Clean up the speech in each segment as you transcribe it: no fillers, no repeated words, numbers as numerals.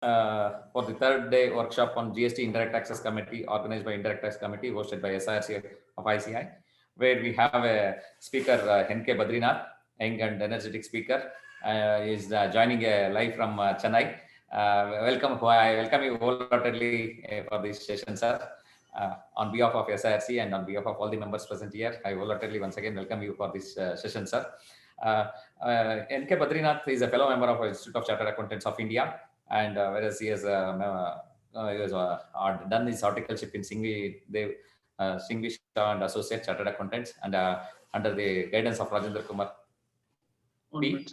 for the third day workshop on GST Indirect Taxes Committee organized by Indirect Tax Committee hosted by SIRC of ICI, where we have a speaker, N.K. Badrinath, young and energetic speaker, is joining live from Chennai. I welcome you wholeheartedly for this session, sir. On behalf of SIRC and on behalf of all the members present here, I wholeheartedly once again welcome you for this session, sir. Uh, N.K. Badrinath is a fellow member of Institute of Chartered Accountants of India, and whereas he has done his articleship in Singvi Shah and Associate Chartered Accountants, and under the guidance of Rajendra Kumar P.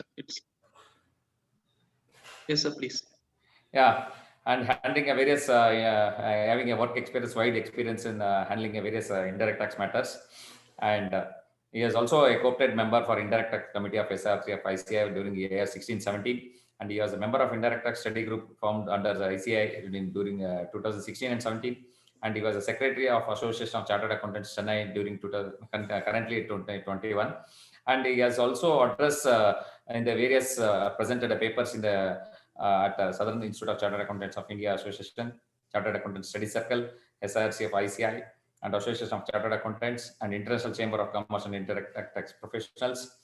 Yes, sir, please. Yeah, and handling a various, having a work experience, wide experience in handling a various indirect tax matters, and he is also a co-opted member for Indirect Tax Committee of SRC of ICI during the year 16-17, and he was a member of Indirect Tax Study Group formed under the ICI during 2016 and 17, and he was a secretary of Association of Chartered Accountants Chennai during currently 2021, and he has also addressed in the various presented papers in the at Southern Institute of Chartered Accountants of India Association, Chartered Accountants Study Circle, SIRC of ICI, and Association of Chartered Accountants, and International Chamber of Commerce and Indirect Tax Professionals,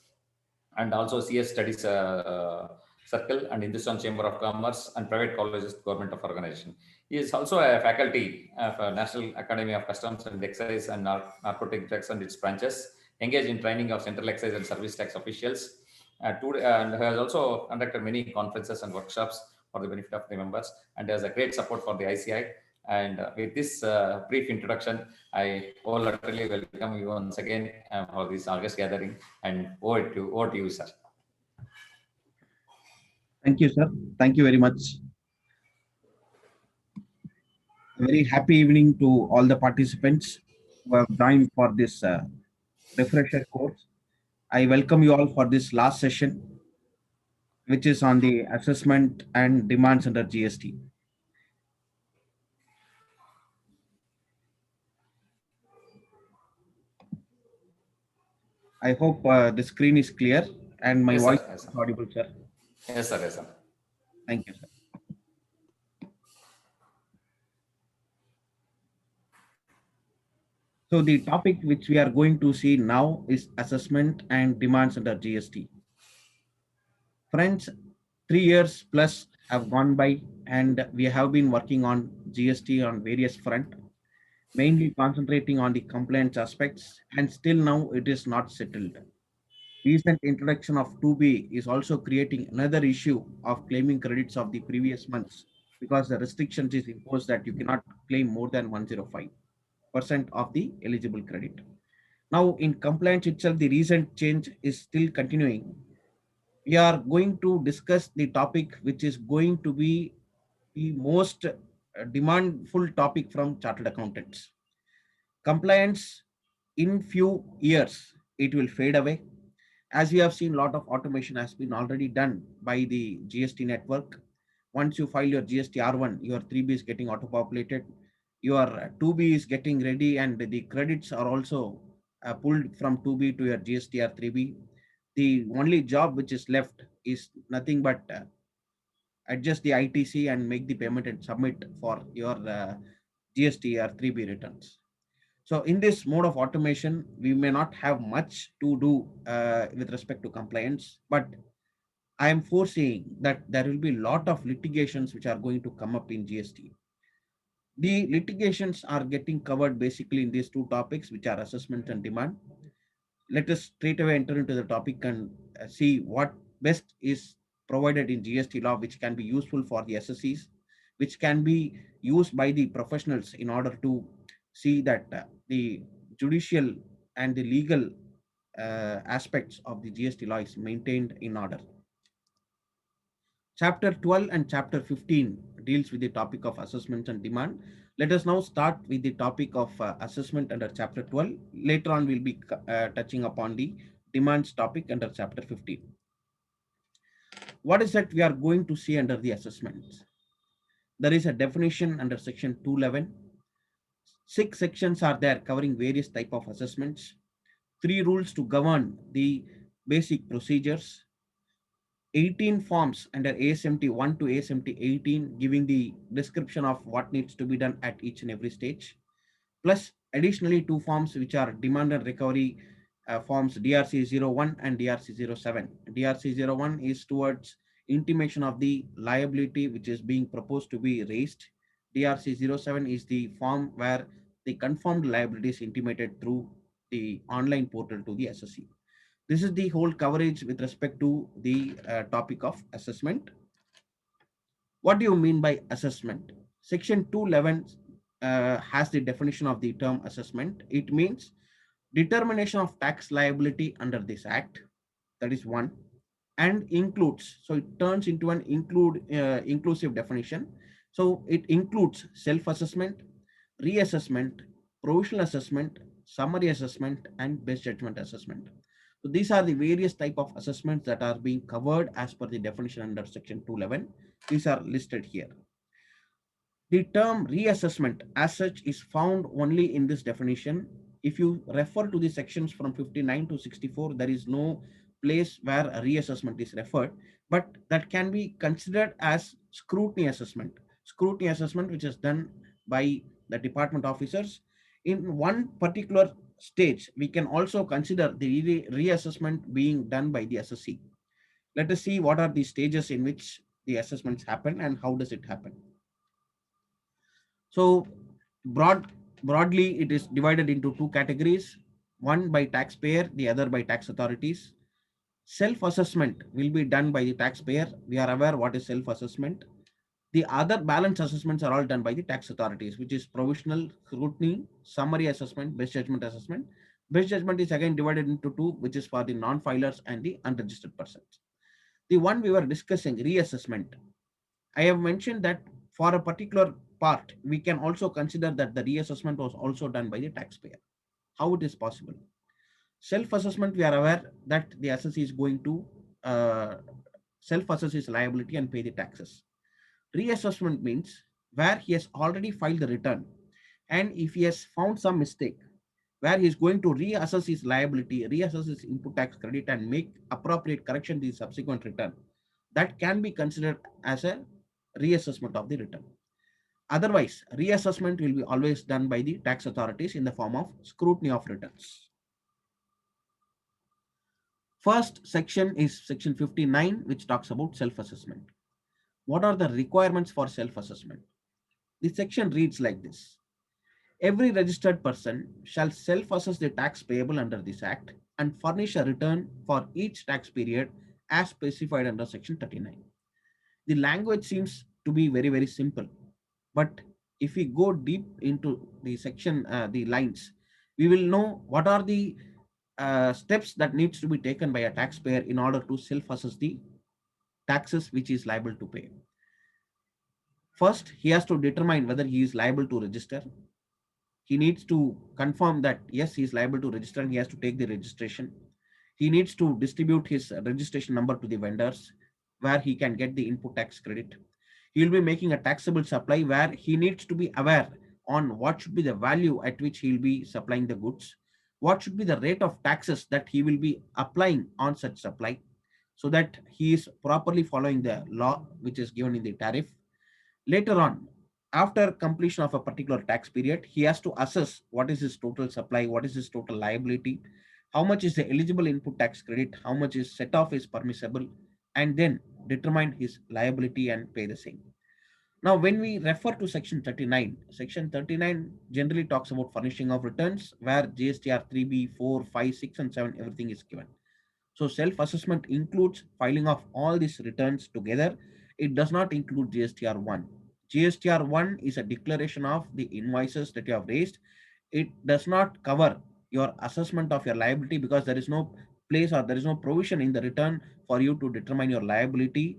and also CS Studies Circle and Hindustan Chamber of Commerce and Private Colleges Government of Organization. He is also a faculty of National Academy of Customs and Excise and Narcotic Drugs and its branches, engaged in training of Central Excise and Service Tax officials, and has also conducted many conferences and workshops for the benefit of the members, and has a great support for the ICI. And with this brief introduction, I wholeheartedly welcome you once again for this August gathering, and over to you, sir. Thank you, sir. Thank you very much. A very happy evening to all the participants who have joined for this refresher course. I welcome you all for this last session, which is on the assessment and demands under GST. I hope the screen is clear and my voice is audible, sir. Yes, sir. Yes, sir. Thank you, sir. So the topic which we are going to see now is assessment and demands under GST. Friends, 3 years plus have gone by and we have been working on GST on various fronts, mainly concentrating on the compliance aspects, and still now it is not settled. Recent introduction of 2B is also creating another issue of claiming credits of the previous months, because the restrictions is imposed that you cannot claim more than 105% of the eligible credit. Now in compliance itself, the recent change is still continuing. We are going to discuss the topic which is going to be the most demandful topic from chartered accountants. Compliance, in few years it will fade away. As we have seen, a lot of automation has been already done by the GST network. Once you file your GST R1, your 3B is getting auto-populated, your 2B is getting ready, and the credits are also pulled from 2B to your GST R3B. The only job which is left is nothing but adjust the ITC and make the payment and submit for your GST R3B returns. So in this mode of automation, we may not have much to do with respect to compliance, but I am foreseeing that there will be a lot of litigations which are going to come up in GST. The litigations are getting covered basically in these two topics, which are assessment and demand. Let us straight away enter into the topic and see what best is provided in GST law, which can be useful for the SSCs, which can be used by the professionals in order to see that the judicial and the legal aspects of the GST law is maintained in order. Chapter 12 and chapter 15 deals with the topic of assessment and demand. Let us now start with the topic of assessment under chapter 12. Later on, we'll be touching upon the demands topic under chapter 15. What is that we are going to see under the assessments? There is a definition under section 211. 6 sections are there covering various type of assessments. 3 rules to govern the basic procedures. 18 forms under ASMT 1 to ASMT 18, giving the description of what needs to be done at each and every stage. Plus, additionally, two forms which are demand and recovery forms DRC01 and DRC07. DRC01 is towards intimation of the liability which is being proposed to be raised. DRC07 is the form where the confirmed liability is intimated through the online portal to the SSC. This is the whole coverage with respect to the topic of assessment. What do you mean by assessment? Section 211 has the definition of the term assessment. It means determination of tax liability under this act. That is one, and includes. So it turns into an inclusive definition. So it includes self-assessment, reassessment, provisional assessment, summary assessment, and best judgment assessment. So these are the various type of assessments that are being covered as per the definition under section 211. These are listed here. The term reassessment as such is found only in this definition. If you refer to the sections from 59 to 64, there is no place where a reassessment is referred, but that can be considered as scrutiny assessment. Scrutiny assessment, which is done by the department officers. In one particular stage, we can also consider the reassessment being done by the SSC. Let us see what are the stages in which the assessments happen and how does it happen. So broadly, it is divided into two categories, one by taxpayer, the other by tax authorities. Self-assessment will be done by the taxpayer. We are aware what is self-assessment. The other balance assessments are all done by the tax authorities, which is provisional, scrutiny, summary assessment, best judgment assessment. Best judgment is again divided into two, which is for the non-filers and the unregistered persons. The one we were discussing, reassessment, I have mentioned that for a particular part, we can also consider that the reassessment was also done by the taxpayer. How it is possible? Self-assessment, we are aware that the assessee is going to self-assess his liability and pay the taxes. Reassessment means where he has already filed the return, and if he has found some mistake, where he is going to reassess his liability, reassess his input tax credit, and make appropriate correction to the subsequent return, that can be considered as a reassessment of the return. Otherwise, reassessment will be always done by the tax authorities in the form of scrutiny of returns. First section is section 59, which talks about self-assessment. What are the requirements for self-assessment? The section reads like this. Every registered person shall self-assess the tax payable under this act and furnish a return for each tax period as specified under section 39. The language seems to be very, very simple. But if we go deep into the section, the lines, we will know what are the steps that needs to be taken by a taxpayer in order to self-assess the taxes which he is liable to pay. First, he has to determine whether he is liable to register. He needs to confirm that yes, he is liable to register and he has to take the registration. He needs to distribute his registration number to the vendors where he can get the input tax credit. He will be making a taxable supply where he needs to be aware on what should be the value at which he will be supplying the goods, what should be the rate of taxes that he will be applying on such supply, so that he is properly following the law which is given in the tariff. Later on, after completion of a particular tax period, he has to assess what is his total supply, what is his total liability, how much is the eligible input tax credit, how much is set off is permissible, and then determine his liability and pay the same. Now, when we refer to section 39 generally talks about furnishing of returns where GSTR 3B, 4, 5, 6, and 7, everything is given. So self-assessment includes filing of all these returns together. It does not include GSTR 1. GSTR 1 is a declaration of the invoices that you have raised. It does not cover your assessment of your liability because there is no place or there is no provision in the return for you to determine your liability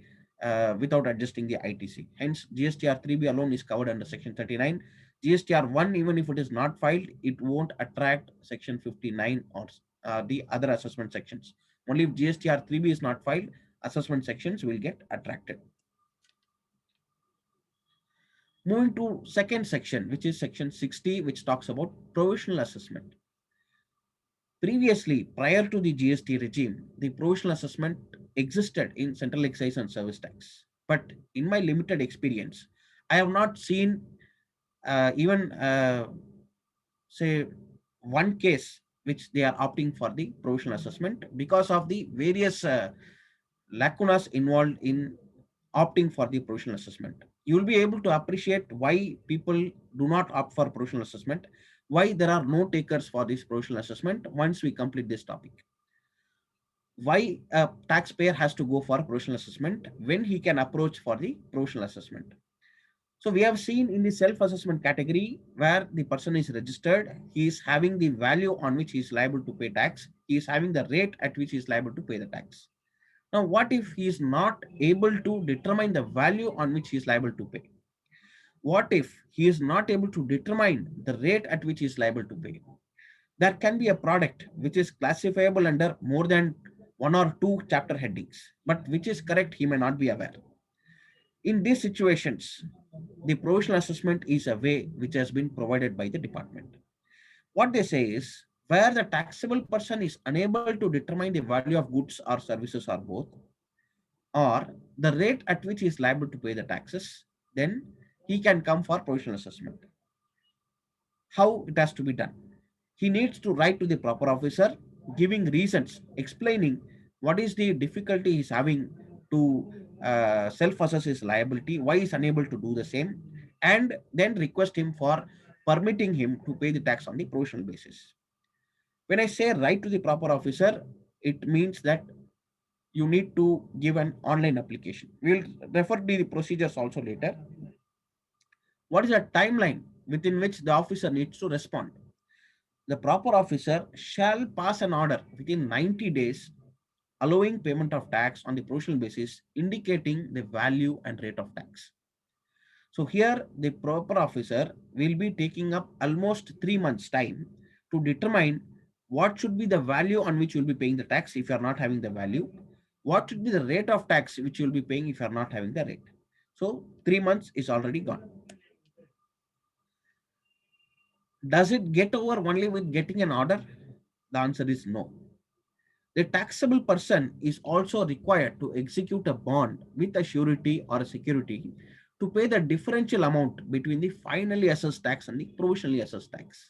without adjusting the ITC. Hence, GSTR 3B alone is covered under section 39. GSTR 1, even if it is not filed, it won't attract section 59 or the other assessment sections. Only if GSTR 3B is not filed, assessment sections will get attracted. Moving to second section, which is section 60, which talks about provisional assessment. Previously, prior to the GST regime, the provisional assessment existed in central excise and service tax. But in my limited experience, I have not seen even say one case which they are opting for the provisional assessment because of the various lacunas involved in opting for the provisional assessment. You will be able to appreciate why people do not opt for provisional assessment, why there are no takers for this provisional assessment once we complete this topic. Why a taxpayer has to go for provisional assessment when he can approach for the provisional assessment. So we have seen in the self-assessment category where the person is registered, he is having the value on which he is liable to pay tax, he is having the rate at which he is liable to pay the tax. Now, what if he is not able to determine the value on which he is liable to pay? What if he is not able to determine the rate at which he is liable to pay? There can be a product which is classifiable under more than one or two chapter headings, but which is correct, he may not be aware. In these situations, the provisional assessment is a way which has been provided by the department. What they say is, where the taxable person is unable to determine the value of goods or services or both, or the rate at which he is liable to pay the taxes, then he can come for provisional assessment. How it has to be done? He needs to write to the proper officer, giving reasons, explaining what is the difficulty he's having to self-assess his liability, why he's unable to do the same, and then request him for permitting him to pay the tax on the provisional basis. When I say write to the proper officer, it means that you need to give an online application. We'll refer to the procedures also later. What is the timeline within which the officer needs to respond? The proper officer shall pass an order within 90 days allowing payment of tax on the provisional basis, indicating the value and rate of tax. So here the proper officer will be taking up almost 3 months time to determine what should be the value on which you will be paying the tax if you are not having the value, what should be the rate of tax which you will be paying if you are not having the rate. So 3 months is already gone. Does it get over only with getting an order? The answer is no. The taxable person is also required to execute a bond with a surety or a security to pay the differential amount between the finally assessed tax and the provisionally assessed tax.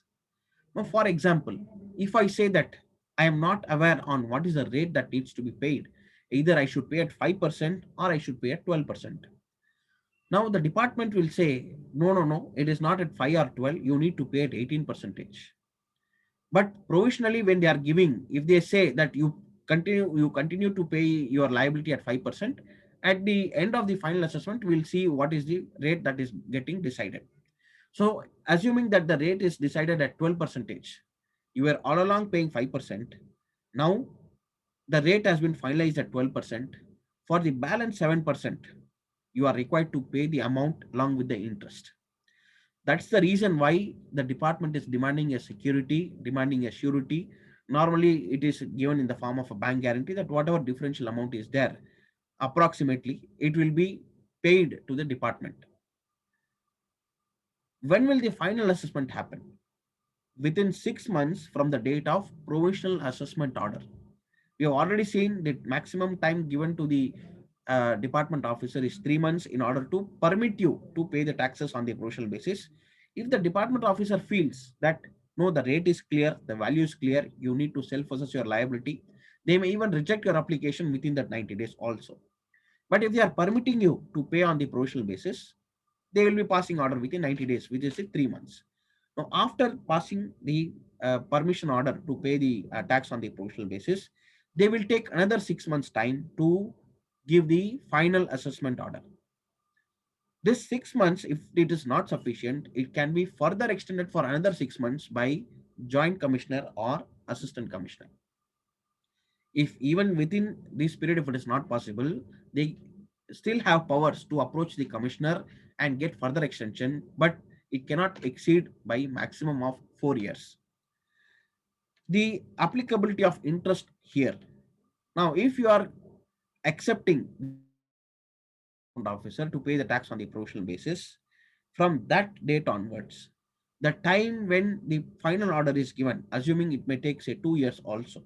Now, for example, if I say that I am not aware on what is the rate that needs to be paid, either I should pay at 5% or I should pay at 12%. Now the department will say, no, no, no, it is not at 5 or 12, you need to pay at 18%. But provisionally, when they are giving, if they say that you continue to pay your liability at 5%, at the end of the final assessment, we'll see what is the rate that is getting decided. So assuming that the rate is decided at 12%, you were all along paying 5%. Now the rate has been finalized at 12%. For the balance 7%, you are required to pay the amount along with the interest. That's the reason why the department is demanding a security, demanding a surety. Normally, it is given in the form of a bank guarantee that whatever differential amount is there, approximately, it will be paid to the department. When will the final assessment happen? Within 6 months from the date of provisional assessment order. We have already seen the maximum time given to the department officer is 3 months in order to permit you to pay the taxes on the provisional basis. If the department officer feels that no, the rate is clear, the value is clear, you need to self-assess your liability, they may even reject your application within that 90 days also. But if they are permitting you to pay on the provisional basis, they will be passing order within 90 days, which is 3 months. Now, after passing the permission order to pay the tax on the provisional basis, they will take another 6 months time to give the final assessment order. This 6 months, if it is not sufficient, it can be further extended for another 6 months by joint commissioner or assistant commissioner. If even within this period, if it is not possible, they still have powers to approach the commissioner and get further extension, but it cannot exceed by maximum of 4 years. The applicability of interest here. Now, if you are accepting officer to pay the tax on the provisional basis, from that date onwards, the time when the final order is given, assuming it may take say 2 years also,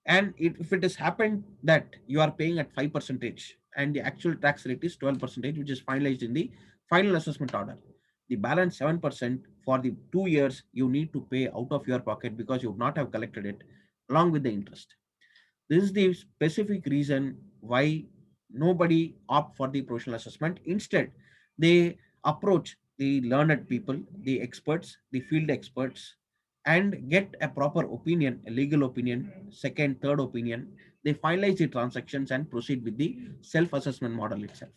And if it has happened that you are paying at 5% and the actual tax rate is 12%, which is finalized in the final assessment order, the balance 7% for the 2 years you need to pay out of your pocket because you would not have collected it along with the interest. This is the specific reason why nobody opt for the professional assessment. Instead, they approach the learned people, the experts, the field experts, and get a proper opinion, a legal opinion, second, third opinion. They finalize the transactions and proceed with the self-assessment model itself.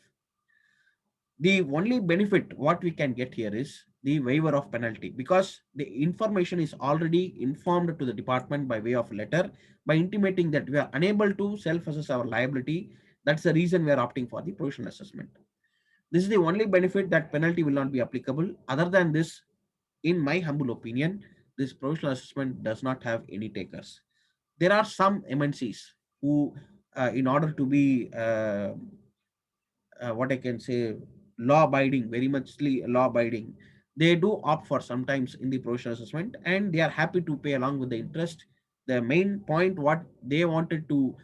The only benefit what we can get here is the waiver of penalty, because the information is already informed to the department by way of letter, by intimating that we are unable to self-assess our liability. That's the reason we are opting for the provisional assessment. This is the only benefit, that penalty will not be applicable. Other than this, in my humble opinion, this provisional assessment does not have any takers. There are some MNCs who, in order to be what I can say, law abiding, very muchly law abiding, they do opt for sometimes in the professional assessment, and they are happy to pay along with the interest. The main point what they wanted to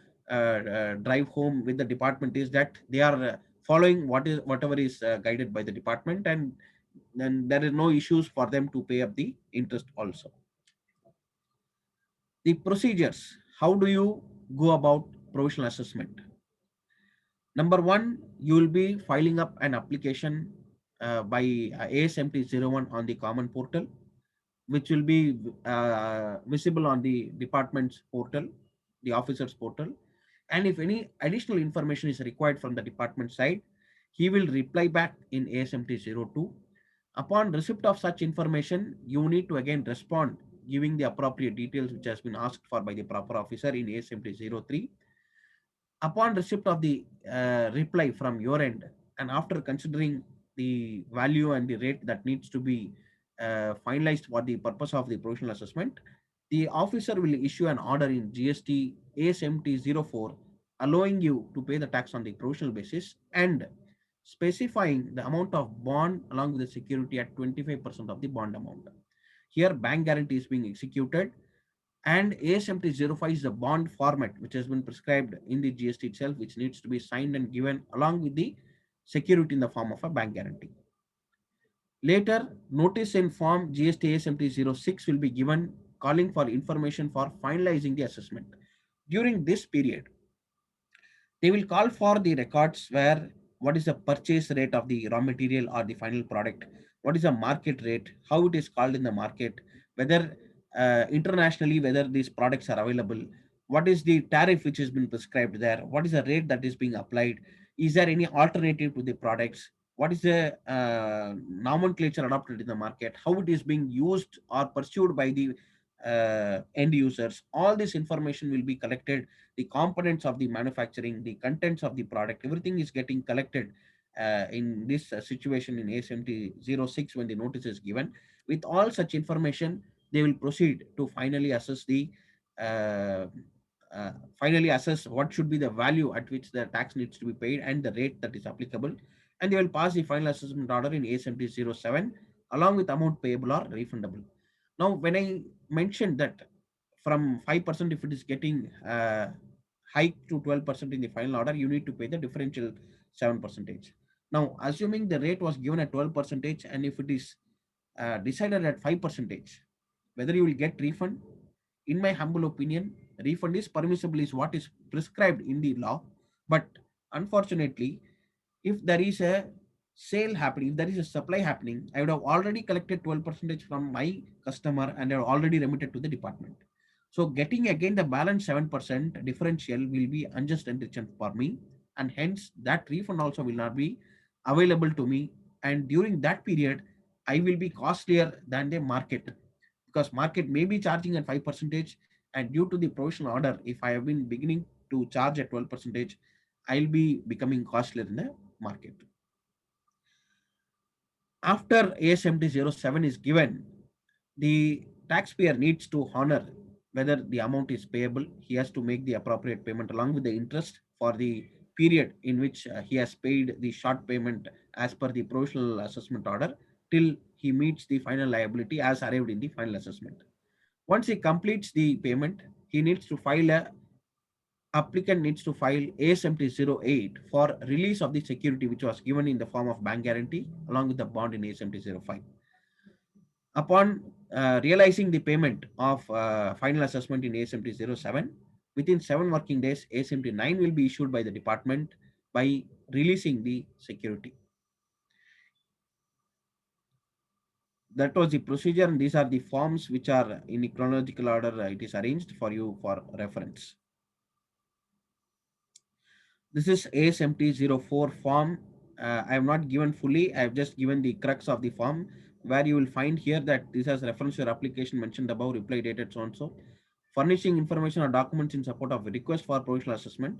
drive home with the department is that they are following whatever is guided by the department, and then there is no issues for them to pay up the interest also. The procedures, how do you go about provisional assessment? Number one, you will be filing up an application by ASMT01 on the common portal, which will be visible on the department's portal, the officer's portal. And if any additional information is required from the department side, he will reply back in ASMT02. Upon receipt of such information, you need to again respond, giving the appropriate details which has been asked for by the proper officer in ASMT03. Upon receipt of the reply from your end, and after considering the value and the rate that needs to be finalized for the purpose of the provisional assessment, the officer will issue an order in GST ASMT04 allowing you to pay the tax on the provisional basis and specifying the amount of bond along with the security at 25% of the bond amount. Here, bank guarantee is being executed, and ASMT05 is the bond format which has been prescribed in the GST itself, which needs to be signed and given along with the security in the form of a bank guarantee. Later, notice in form GST ASMT06 will be given calling for information for finalizing the assessment. During this period, they will call for the records where what is the purchase rate of the raw material or the final product, what is the market rate, how it is called in the market, whether internationally whether these products are available, what is the tariff which has been prescribed there, what is the rate that is being applied, is there any alternative to the products, what is the nomenclature adopted in the market, how it is being used or pursued by the end users. All this information will be collected, the components of the manufacturing, the contents of the product, everything is getting collected in this situation in ASMT 06 when the notice is given. With all such information, they will proceed to uh, finally assess what should be the value at which the tax needs to be paid and the rate that is applicable. And they will pass the final assessment order in ASMT 07 along with amount payable or refundable. Now, when I mentioned that from 5%, if it is getting hiked to 12% in the final order, you need to pay the differential 7%. Now, assuming the rate was given at 12%, and if it is decided at 5%, whether you will get refund, in my humble opinion, refund is permissible, is what is prescribed in the law. But unfortunately, if there is a sale happening, if there is a supply happening, I would have already collected 12% from my customer and I have already remitted to the department. So getting again the balance 7% differential will be unjust enrichment for me, and hence that refund also will not be available to me. And during that period, I will be costlier than the market, because market may be charging at 5%, and due to the provisional order, if I have been beginning to charge at 12%, I'll be becoming costlier in the market. After ASMT 07 is given, the taxpayer needs to honor whether the amount is payable. He has to make the appropriate payment along with the interest for the period in which he has paid the short payment as per the provisional assessment order till he meets the final liability as arrived in the final assessment. Once he completes the payment, he needs to file a applicant needs to file ASMT 08 for release of the security which was given in the form of bank guarantee along with the bond in ASMT 05. Upon realizing the payment of final assessment in ASMT 07, within 7 working days, ASMT 9 will be issued by the department by releasing the security. That was the procedure, and these are the forms which are in chronological order. It is arranged for you for reference. This is ASMT 04 form. I have not given fully. I have just given the crux of the form, where you will find here that this has reference to your application mentioned above, reply dated so and so, furnishing information or documents in support of a request for provisional assessment.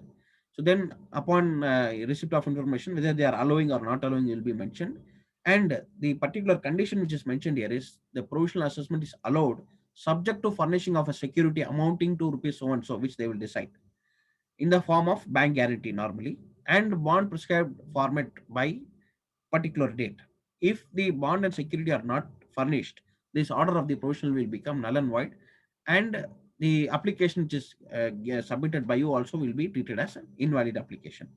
So then upon receipt of information, whether they are allowing or not allowing will be mentioned. And the particular condition which is mentioned here is the provisional assessment is allowed subject to furnishing of a security amounting to rupees so and so, which they will decide in the form of bank guarantee normally, and bond prescribed format by particular date. If the bond and security are not furnished, this order of the provisional will become null and void, and the application which is submitted by you also will be treated as an invalid application.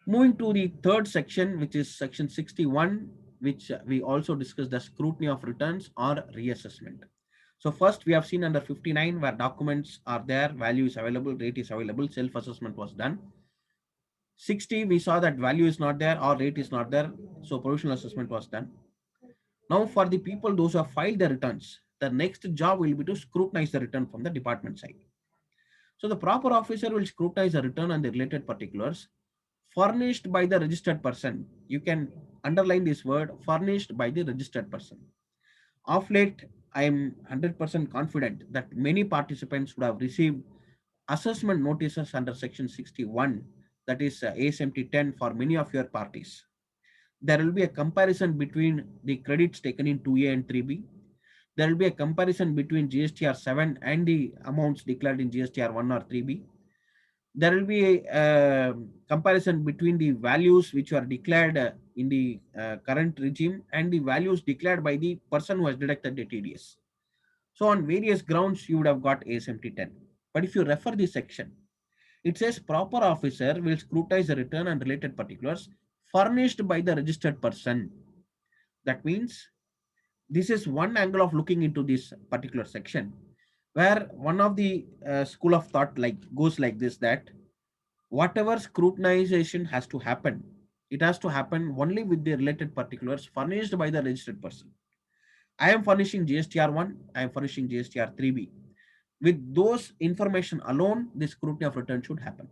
Moving to the third section, which is section 61, which we also discussed the scrutiny of returns or reassessment. So first we have seen under 59 where documents are there, value is available, rate is available, self-assessment was done. 60, we saw that value is not there or rate is not there, so provisional assessment was done. Now for the people, those who have filed the returns, the next job will be to scrutinize the return from the department side. So the proper officer will scrutinize the return and the related particulars furnished by the registered person. You can underline this word, furnished by the registered person. Of late, I am 100% confident that many participants would have received assessment notices under section 61, that is ASMT 10 for many of your parties. There will be a comparison between the credits taken in 2A and 3B. There will be a comparison between GSTR 7 and the amounts declared in GSTR 1 or 3B. There will be a comparison between the values which are declared in the current regime and the values declared by the person who has deducted the TDS. So on various grounds, you would have got ASMT 10. But if you refer this section, it says proper officer will scrutinize the return and related particulars furnished by the registered person. That means this is one angle of looking into this particular section, where one of the school of thought like goes like this, that whatever scrutinization has to happen, it has to happen only with the related particulars furnished by the registered person. I am furnishing GSTR 1, I am furnishing GSTR 3B. With those information alone, the scrutiny of return should happen.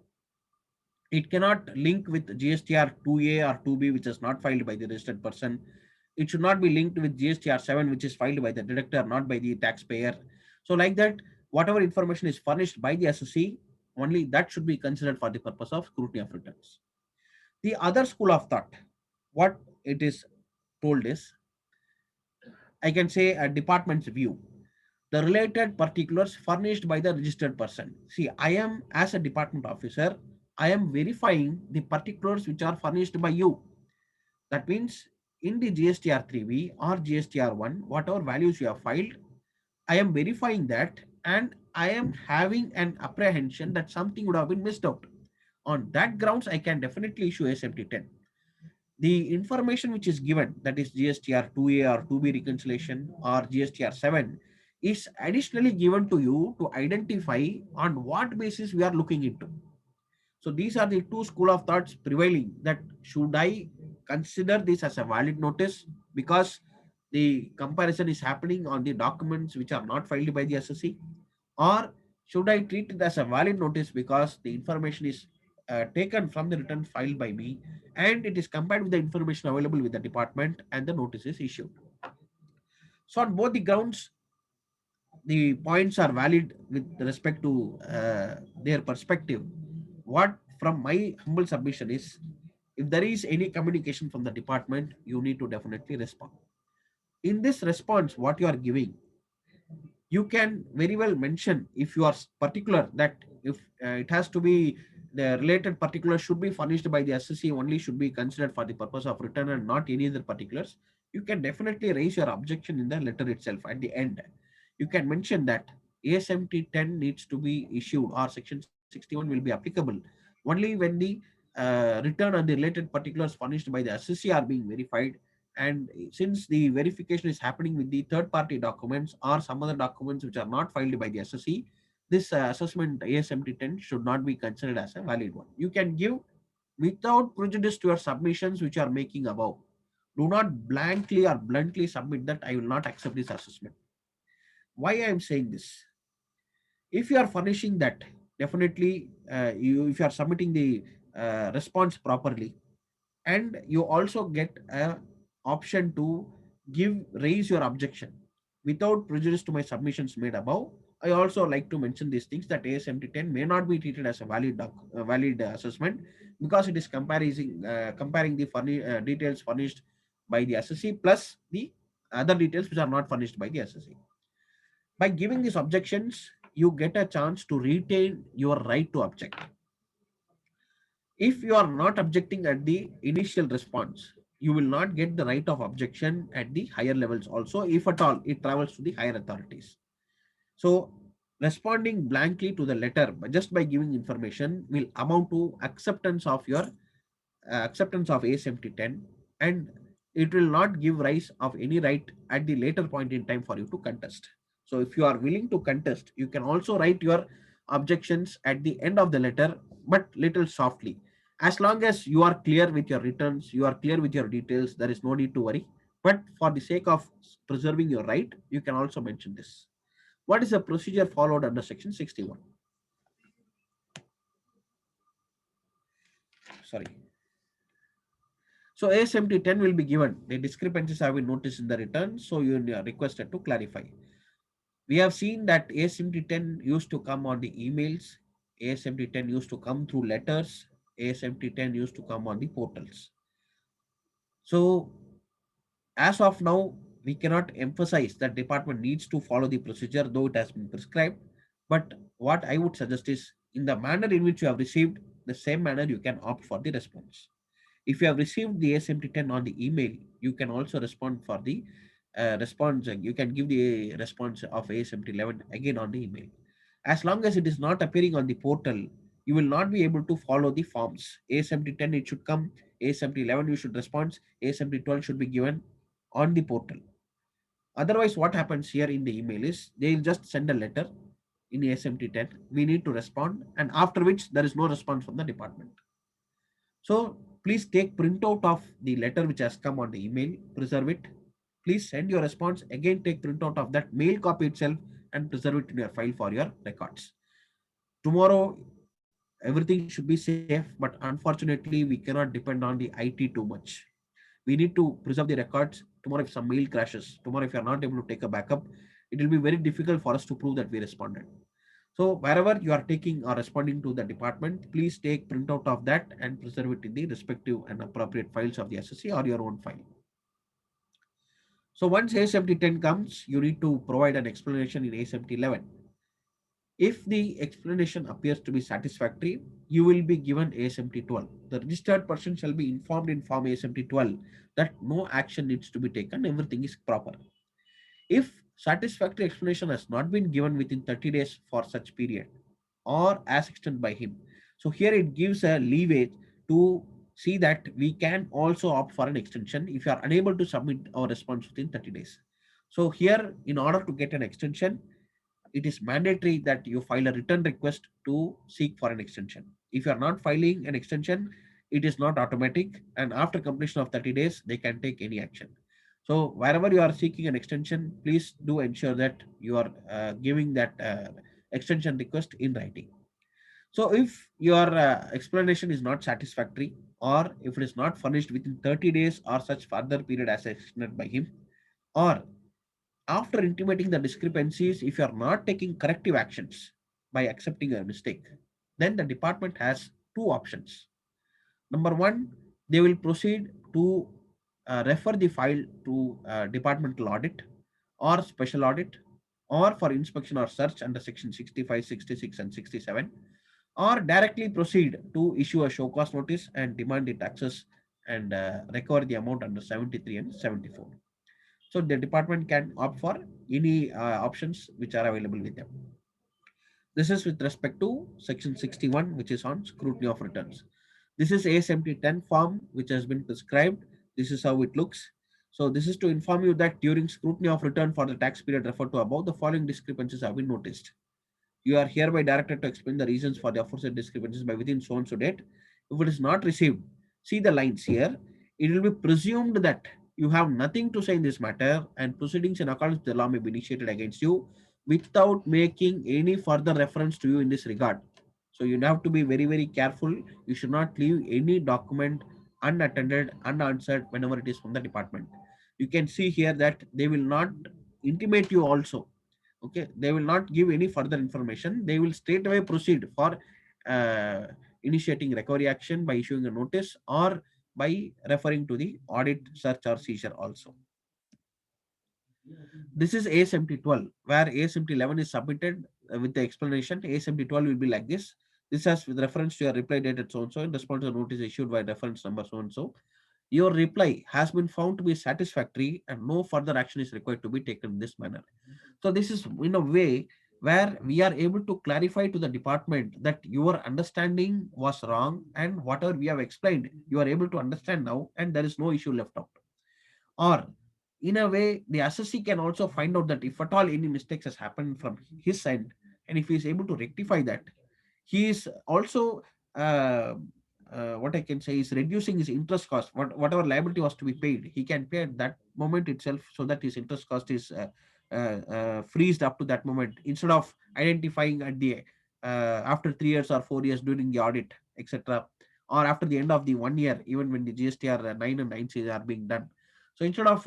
It cannot link with GSTR 2A or 2B, which is not filed by the registered person. It should not be linked with GSTR 7, which is filed by the deductor, not by the taxpayer. So like that, whatever information is furnished by the SSC, only that should be considered for the purpose of scrutiny of returns. The other school of thought, what it is told is, I can say a department's view. The related particulars furnished by the registered person. See, I am as a department officer, I am verifying the particulars which are furnished by you. That means in the GSTR 3B or GSTR 1, whatever values you have filed, I am verifying that, and I am having an apprehension that something would have been missed out. On that grounds, I can definitely issue SMT 10. The information which is given, that is GSTR 2A or 2B reconciliation or GSTR 7, is additionally given to you to identify on what basis we are looking into. So these are the two school of thoughts prevailing, that should I consider this as a valid notice because the comparison is happening on the documents which are not filed by the SSC, or should I treat it as a valid notice because the information is taken from the return filed by me and it is compared with the information available with the department and the notice is issued. So on both the grounds, the points are valid with respect to their perspective. What from my humble submission is, if there is any communication from the department, you need to definitely respond. In this response, what you are giving, you can very well mention if you are particular that if it has to be the related particulars should be furnished by the SSC, only should be considered for the purpose of return and not any other particulars. You can definitely raise your objection in the letter itself at the end. You can mention that ASMT 10 needs to be issued or section 61 will be applicable only when the return and the related particulars furnished by the assessee are being verified. And since the verification is happening with the third party documents or some other documents which are not filed by the assessee, this assessment ASMT 10 should not be considered as a valid one. You can give without prejudice to your submissions which you are making above. Do not blankly or bluntly submit that I will not accept this assessment. Why I am saying this? If you are furnishing that, definitely if you are submitting the response properly, and you also get a option to raise your objection without prejudice to my submissions made above. I also like to mention these things that ASMT 10 may not be treated as a valid assessment because it is comparing the details furnished by the assessee plus the other details which are not furnished by the assessee. By giving these objections, you get a chance to retain your right to object. If you are not objecting at the initial response, you will not get the right of objection at the higher levels also, if at all it travels to the higher authorities. So responding blankly to the letter just by giving information will amount to acceptance of your acceptance of ASMT 10, and it will not give rise of any right at the later point in time for you to contest. So if you are willing to contest, you can also write your objections at the end of the letter, but little softly. As long as you are clear with your returns, you are clear with your details, there is no need to worry. But for the sake of preserving your right, you can also mention this. What is the procedure followed under section 61? Sorry. So ASMT 10 will be given. The discrepancies have been noticed in the return, so you are requested to clarify. We have seen that ASMT 10 used to come on the emails, ASMT 10 used to come through letters, ASMT 10 used to come on the portals. So as of now, we cannot emphasize that department needs to follow the procedure, though it has been prescribed. But what I would suggest is, in the manner in which you have received, the same manner you can opt for the response. If you have received the ASMT 10 on the email, you can also respond for the response. You can give the response of ASMT 11 again on the email. As long as it is not appearing on the portal, you will not be able to follow the forms. ASMT 10, it should come. ASMT 11, you should respond. ASMT 12 should be given on the portal. Otherwise, what happens here in the email is they'll just send a letter in ASMT 10. We need to respond, and after which there is no response from the department. So please take printout of the letter which has come on the email, preserve it. Please send your response. Again, take printout of that mail copy itself and preserve it in your file for your records. Tomorrow, everything should be safe, but unfortunately, we cannot depend on the IT too much. We need to preserve the records. Tomorrow, if some mail crashes, tomorrow, if you're not able to take a backup, it will be very difficult for us to prove that we responded. So wherever you are taking or responding to the department, please take printout of that and preserve it in the respective and appropriate files of the SSC or your own file. So once ASMT 10 comes, you need to provide an explanation in ASMT 11. If the explanation appears to be satisfactory, you will be given ASMT 12. The registered person shall be informed in form ASMT 12 that no action needs to be taken, everything is proper. If satisfactory explanation has not been given within 30 days for such period or as extended by him, so here it gives a leeway to see that we can also opt for an extension if you are unable to submit our response within 30 days. So here, in order to get an extension, it is mandatory that you file a written request to seek for an extension. If you are not filing an extension, it is not automatic, and after completion of 30 days, they can take any action. So wherever you are seeking an extension, please do ensure that you are giving that extension request in writing. So if your explanation is not satisfactory, or if it is not furnished within 30 days or such further period as extended by him, or after intimating the discrepancies, if you are not taking corrective actions by accepting a mistake, then the department has two options. Number one, they will proceed to refer the file to departmental audit or special audit or for inspection or search under section 65, 66, and 67, or directly proceed to issue a show cause notice and demand the taxes and recover the amount under 73 and 74. So the department can opt for any options which are available with them. This is with respect to section 61, which is on scrutiny of returns. This is A7010 form, which has been prescribed. This is how it looks. So this is to inform you that during scrutiny of return for the tax period referred to above, the following discrepancies have been noticed. You are hereby directed to explain the reasons for the aforesaid discrepancies by within so and so date. If it is not received, see the lines here. It will be presumed that you have nothing to say in this matter and proceedings in accordance with the law may be initiated against you without making any further reference to you in this regard. So you have to be very, very careful. You should not leave any document unattended, unanswered whenever it is from the department. You can see here that they will not intimate you also. Okay, they will not give any further information. They will straight away proceed for uh, initiating recovery action by issuing a notice or by referring to the audit, search or seizure also. This is A7012, where A7011 is submitted with the explanation. A7012 will be like this. This has with reference to your reply dated so and so in response to the notice issued by reference number so and so. Your reply has been found to be satisfactory and no further action is required to be taken in this manner. So this is in a way where we are able to clarify to the department that your understanding was wrong and whatever we have explained, you are able to understand now and there is no issue left out. Or in a way, the assessee can also find out that if at all any mistakes has happened from his side, and if he is able to rectify that, he is also uh, what I can say is reducing his interest cost. Whatever liability was to be paid, he can pay at that moment itself, so that his interest cost is freezed up to that moment instead of identifying at the after 3 years or 4 years during the audit, etc., or after the end of the 1 year, even when the GSTR 9 and 9 are being done. So instead of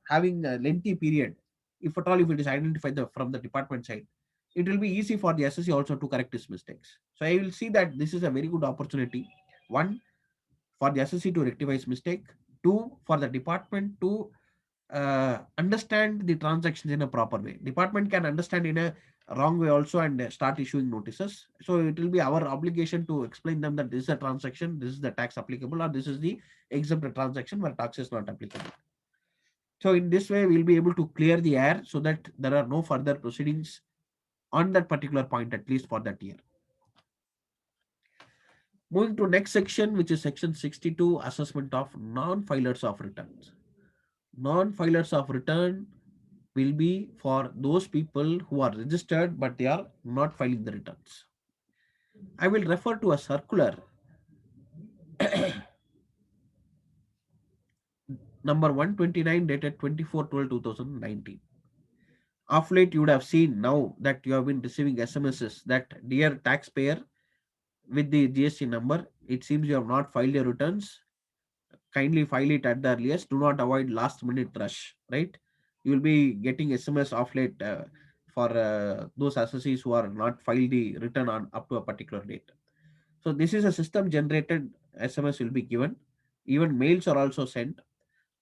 having a lengthy period, if at all if it is identified from the department side, it will be easy for the SSC also to correct his mistakes. So I will see that this is a very good opportunity. One, for the SSC to rectify his mistake. Two, for the department to understand the transactions in a proper way. Department can understand in a wrong way also and start issuing notices. So it will be our obligation to explain them that this is a transaction, this is the tax applicable, or this is the exempt transaction where tax is not applicable. So in this way, we'll be able to clear the air so that there are no further proceedings on that particular point, at least for that year. Moving to next section, which is section 62, assessment of non-filers of returns. Non-filers of return will be for those people who are registered, but they are not filing the returns. I will refer to a circular number 129 dated 24/12/2019. Of late, you would have seen now that you have been receiving SMSs that dear taxpayer, with the GST number, it seems you have not filed your returns. Kindly file it at the earliest. Do not avoid last minute rush, right? You will be getting SMS of late for those associates who are not filed the return on up to a particular date. So this is a system generated SMS will be given. Even mails are also sent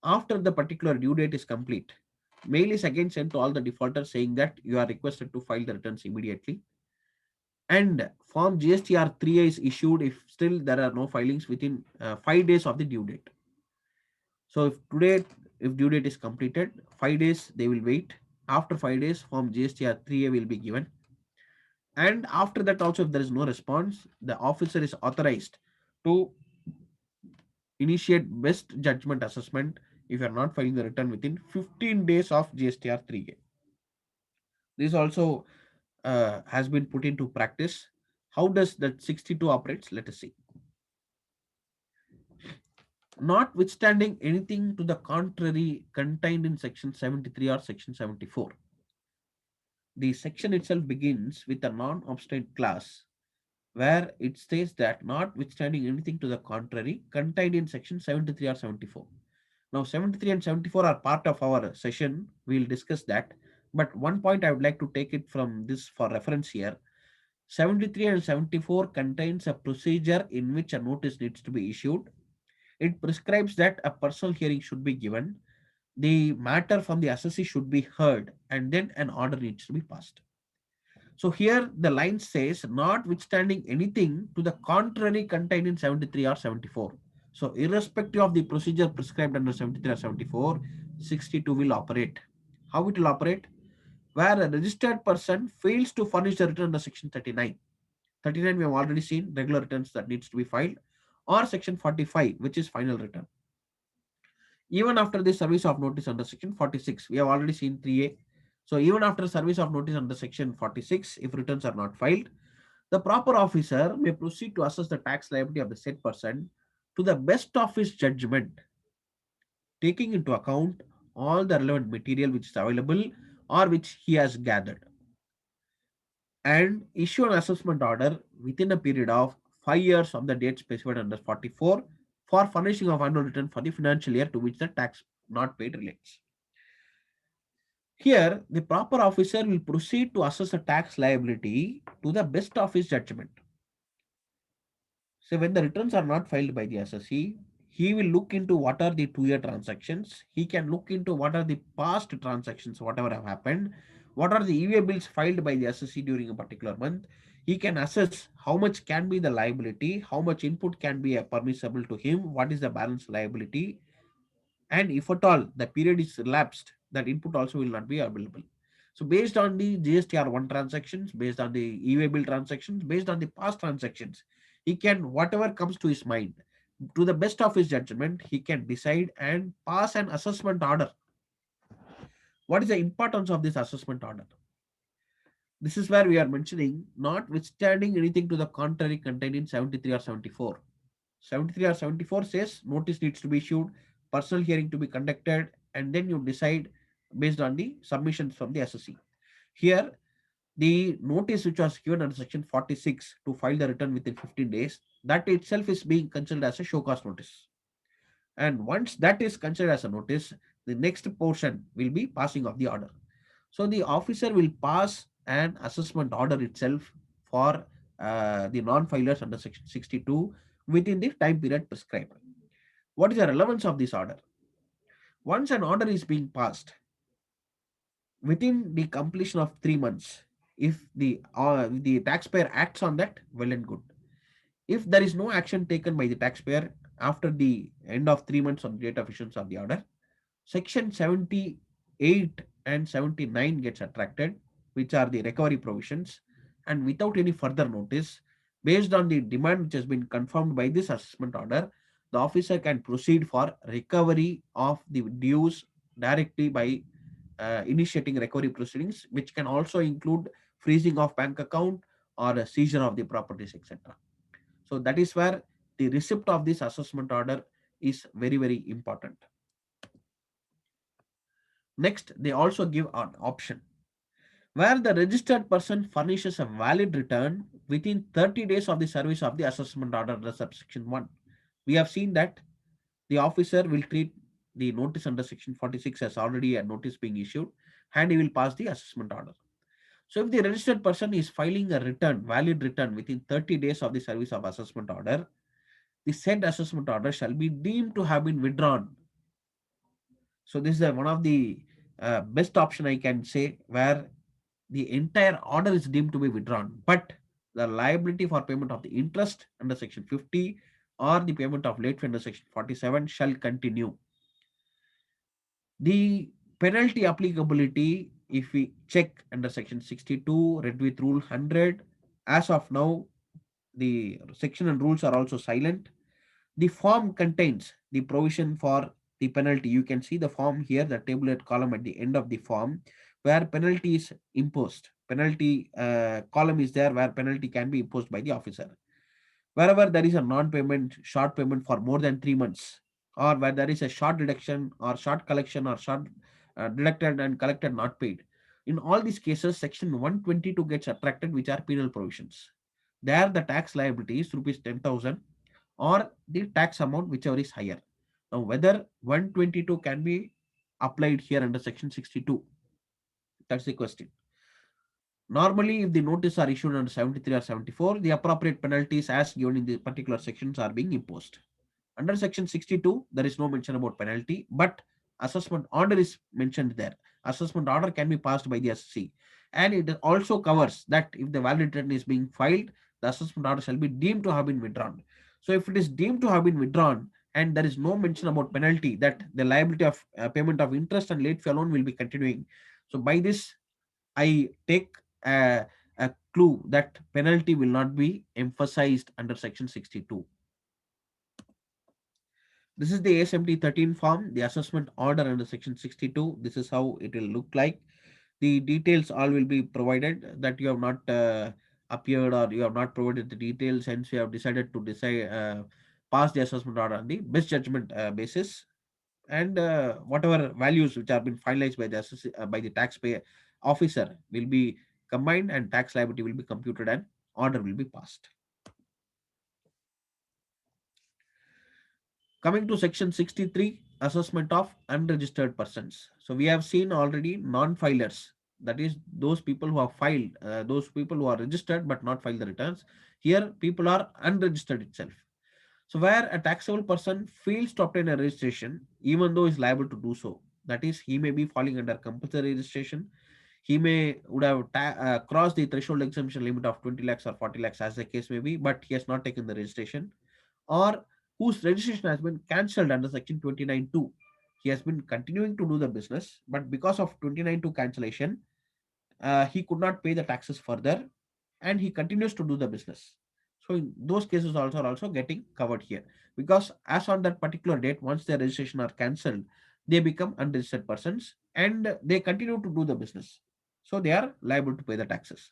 after the particular due date is complete. Mail is again sent to all the defaulters saying that you are requested to file the returns immediately. And form GSTR 3A is issued if still there are no filings within 5 days of the due date. So if due date is completed, 5 days they will wait. After 5 days, form GSTR 3A will be given. And after that also, if there is no response, the officer is authorized to initiate best judgment assessment if you are not filing the return within 15 days of GSTR 3A. This also has been put into practice. How does that 62 operates? Let us see. Notwithstanding anything to the contrary contained in section 73 or section 74, the section itself begins with a non-obstinate clause where it states that notwithstanding anything to the contrary contained in section 73 or 74. Now 73 and 74 are part of our session. We'll discuss that. But one point I would like to take it from this for reference here. 73 and 74 contains a procedure in which a notice needs to be issued. It prescribes that a personal hearing should be given, the matter from the assessee should be heard, and then an order needs to be passed. So here the line says, notwithstanding anything to the contrary contained in 73 or 74. So irrespective of the procedure prescribed under 73 or 74, 62 will operate. How it will operate? Where a registered person fails to furnish the return under section 39. 39 we have already seen regular returns that needs to be filed, or section 45 which is final return. Even after the service of notice under section 46, we have already seen 3A. So even after service of notice under section 46, if returns are not filed, the proper officer may proceed to assess the tax liability of the said person to the best of his judgment, taking into account all the relevant material which is available or which he has gathered, and issue an assessment order within a period of 5 years from the date specified under 44 for furnishing of annual return for the financial year to which the tax not paid relates. Here, the proper officer will proceed to assess the tax liability to the best of his judgment. So, when the returns are not filed by the assessee, he will look into what are the 2 year transactions. He can look into what are the past transactions, whatever have happened, what are the EVA bills filed by the assessee during a particular month. He can assess how much can be the liability, how much input can be permissible to him, what is the balance liability, and if at all the period is elapsed, that input also will not be available. So based on the GSTR1 transactions, based on the e-way bill transactions, based on the past transactions, he can, whatever comes to his mind, to the best of his judgment, he can decide and pass an assessment order. What is the importance of this assessment order? This is where we are mentioning, notwithstanding anything to the contrary contained in 73 or 74. 73 or 74 says notice needs to be issued, personal hearing to be conducted, and then you decide based on the submissions from the assessee. Here, the notice which was given under section 46 to file the return within 15 days, that itself is being considered as a show cause notice. And once that is considered as a notice, the next portion will be passing of the order. So the officer will pass an assessment order itself for the non-filers under section 62 within the time period prescribed. What is the relevance of this order? Once an order is being passed, within the completion of 3 months, if the taxpayer acts on that, well and good. If there is no action taken by the taxpayer after the end of 3 months on the date of issuance of the order, section 78 and 79 gets attracted, which are the recovery provisions, and without any further notice, based on the demand which has been confirmed by this assessment order, the officer can proceed for recovery of the dues directly by initiating recovery proceedings, which can also include freezing of bank account or a seizure of the properties, etc. So that is where the receipt of this assessment order is very, very important. Next, they also give an option where the registered person furnishes a valid return within 30 days of the service of the assessment order under subsection 1. We have seen that the officer will treat the notice under section 46 as already a notice being issued, and he will pass the assessment order. So if the registered person is filing a return, valid return within 30 days of the service of assessment order, the said assessment order shall be deemed to have been withdrawn. So this is one of the best option I can say, where the entire order is deemed to be withdrawn, but the liability for payment of the interest under section 50 or the payment of late fee under section 47 shall continue. The penalty applicability, if we check under section 62, read with rule 100, as of now, the section and rules are also silent. The form contains the provision for the penalty. You can see the form here, the tabulate column at the end of the form, where penalty is imposed. Penalty column is there where penalty can be imposed by the officer. Wherever there is a non-payment, short payment for more than 3 months, or where there is a short deduction or short collection or short deducted and collected not paid. In all these cases, section 122 gets attracted, which are penal provisions. There the tax liability is rupees 10,000 or the tax amount whichever is higher. Now whether 122 can be applied here under section 62, that's the question. Normally, if the notice are issued under 73 or 74, the appropriate penalties as given in the particular sections are being imposed. Under section 62, there is no mention about penalty, but assessment order is mentioned there. Assessment order can be passed by the SC, and it also covers that if the valid return is being filed, the assessment order shall be deemed to have been withdrawn. So if it is deemed to have been withdrawn, and there is no mention about penalty, that the liability of payment of interest and late fee alone will be continuing. So by this, I take a clue that penalty will not be emphasized under section 62. This is the ASMT 13 form, the assessment order under section 62. This is how it will look like. The details all will be provided, that you have not appeared or you have not provided the details, hence you have decided to decide pass the assessment order on the best judgment basis, and whatever values which have been finalized by the by the taxpayer officer will be combined, and tax liability will be computed and order will be passed. Coming to section 63, assessment of unregistered persons. So we have seen already non-filers, that is those people who have filed, those people who are registered but not filed the returns. Here people are unregistered itself. So where a taxable person fails to obtain a registration, even though is liable to do so, that is he may be falling under compulsory registration, he may would have crossed the threshold exemption limit of 20 lakhs or 40 lakhs as the case may be, but he has not taken the registration, or whose registration has been cancelled under section 29(2). He has been continuing to do the business, but because of 29(2) cancellation, he could not pay the taxes further, and he continues to do the business. So in those cases also are also getting covered here, because as on that particular date, once their registration are cancelled, they become unregistered persons and they continue to do the business. So they are liable to pay the taxes.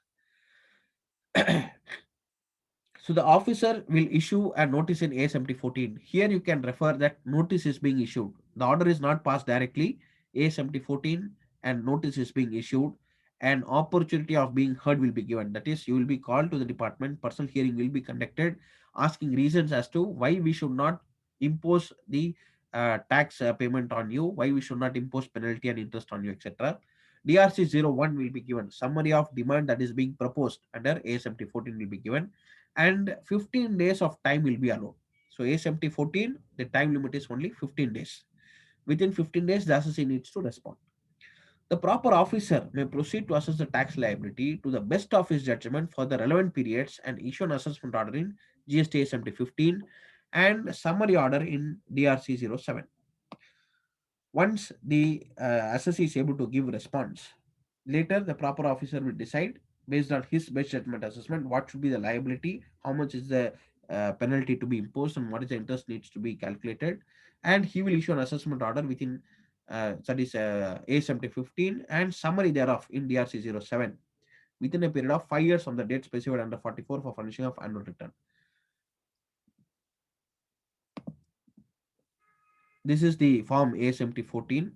So the officer will issue a notice in ASMT 14. Here you can refer that notice is being issued. The order is not passed directly. ASMT 14 and notice is being issued. An opportunity of being heard will be given. That is, you will be called to the department. Personal hearing will be conducted, asking reasons as to why we should not impose the tax payment on you, why we should not impose penalty and interest on you, etc. DRC 01 will be given. Summary of demand that is being proposed under ASMT 14 will be given, and 15 days of time will be allowed. So ASMT 14, the time limit is only 15 days. Within 15 days, the assessee needs to respond. The proper officer may proceed to assess the tax liability to the best of his judgment for the relevant periods and issue an assessment order in GST ASMT 15 and summary order in DRC 07. Once the assessee is able to give response, later the proper officer will decide based on his best judgment assessment what should be the liability, how much is the penalty to be imposed, and what is the interest needs to be calculated, and he will issue an assessment order within that is A70 15 and summary thereof in DRC 07 within a period of 5 years from the date specified under 44 for furnishing of annual return. This is the form A70 14.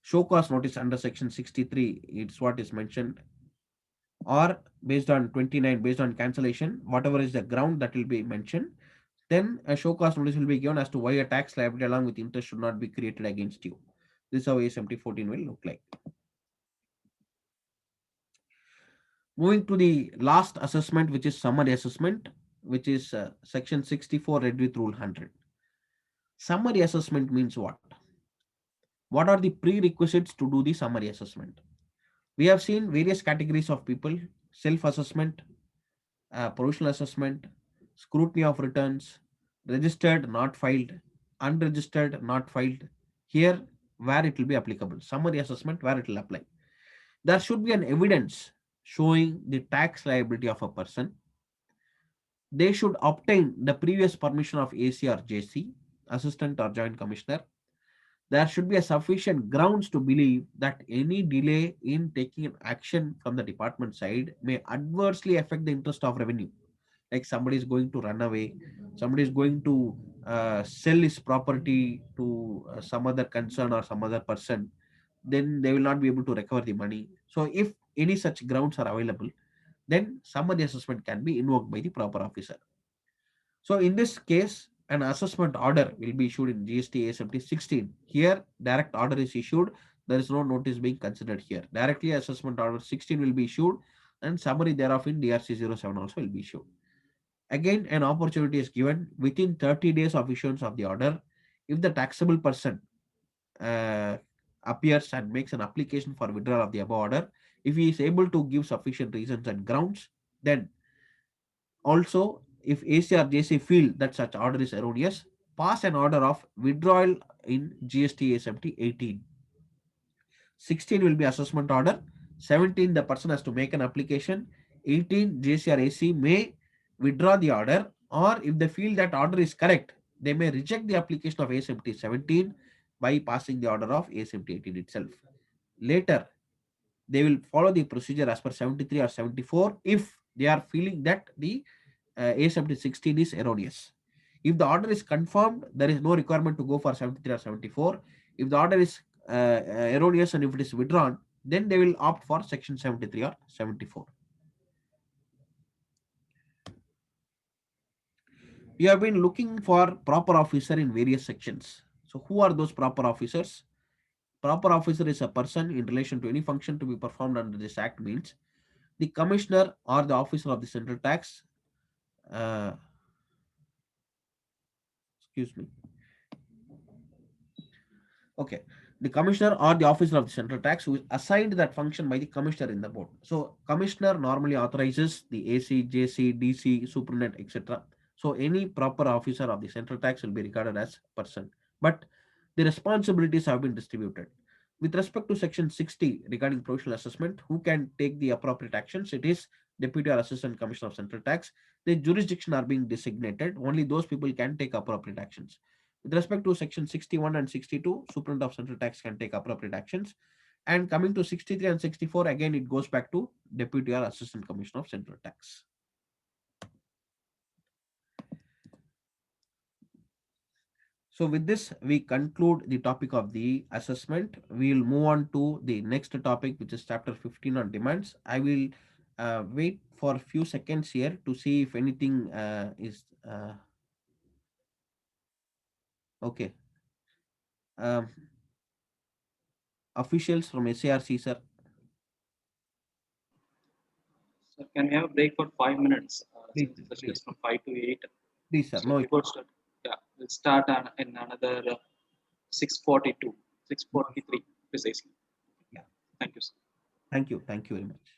Show cause notice under section 63, it's what is mentioned, or based on 29, based on cancellation, whatever is the ground that will be mentioned, then a show cause notice will be given as to why a tax liability along with interest should not be created against you. This is how A70 14 will look like. Moving to the last assessment, which is summary assessment, which is section 64 read with rule 100. Summary assessment means what? What are the prerequisites to do the summary assessment? We have seen various categories of people: self-assessment, provisional assessment, scrutiny of returns, registered, not filed, unregistered, not filed. Here, where it will be applicable, summary assessment, where it will apply. There should be an evidence showing the tax liability of a person. They should obtain the previous permission of AC or JC, assistant or joint commissioner. There should be a sufficient grounds to believe that any delay in taking an action from the department side may adversely affect the interest of revenue. Like somebody is going to run away, somebody is going to sell his property to some other concern or some other person, then they will not be able to recover the money. So if any such grounds are available, then summary assessment can be invoked by the proper officer. So in this case, an assessment order will be issued in GST A70 16. Here, direct order is issued. There is no notice being considered here. Directly assessment order 16 will be issued, and summary thereof in DRC 07 also will be issued. Again, an opportunity is given within 30 days of issuance of the order. If the taxable person uh, appears and makes an application for withdrawal of the above order, if he is able to give sufficient reasons and grounds, then also if AC or JC feel that such order is erroneous, pass an order of withdrawal in GST ASMT 18. 16 will be assessment order. 17, the person has to make an application. 18, JC or AC may withdraw the order, or if they feel that order is correct, they may reject the application of ASMT 17 by passing the order of ASMT 18 itself. Later, they will follow the procedure as per 73 or 74 if they are feeling that the ASMT 16 is erroneous. If the order is confirmed, there is no requirement to go for 73 or 74. If the order is erroneous and if it is withdrawn, then they will opt for section 73 or 74. We have been looking for proper officer in various sections. So who are those proper officers? Proper officer is a person in relation to any function to be performed under this act means the commissioner or the officer of the central tax, uh, excuse me, okay, the commissioner or the officer of the central tax who is assigned that function by the commissioner in the board. So commissioner normally authorizes the AC, JC, DC, superintendent, etc. So any proper officer of the central tax will be regarded as person, but the responsibilities have been distributed. With respect to section 60 regarding provisional assessment, who can take the appropriate actions? It is deputy or assistant commissioner of central tax. The jurisdiction are being designated. Only those people can take appropriate actions. With respect to section 61 and 62, superintendent of central tax can take appropriate actions. And coming to 63 and 64, again, it goes back to deputy or assistant commissioner of central tax. So with this, we conclude the topic of the assessment. We will move on to the next topic, which is chapter 15 on demands. I will wait for a few seconds here to see if anything is okay. Um, Officials from SARC, sir. So can we have a break for 5 minutes? Please, Since the session is from 5 to 8. please, sir. So No, before start, yeah, we'll start in another 6:42, 6:43 precisely. Yeah. Thank you, sir. thank you. Thank you very much.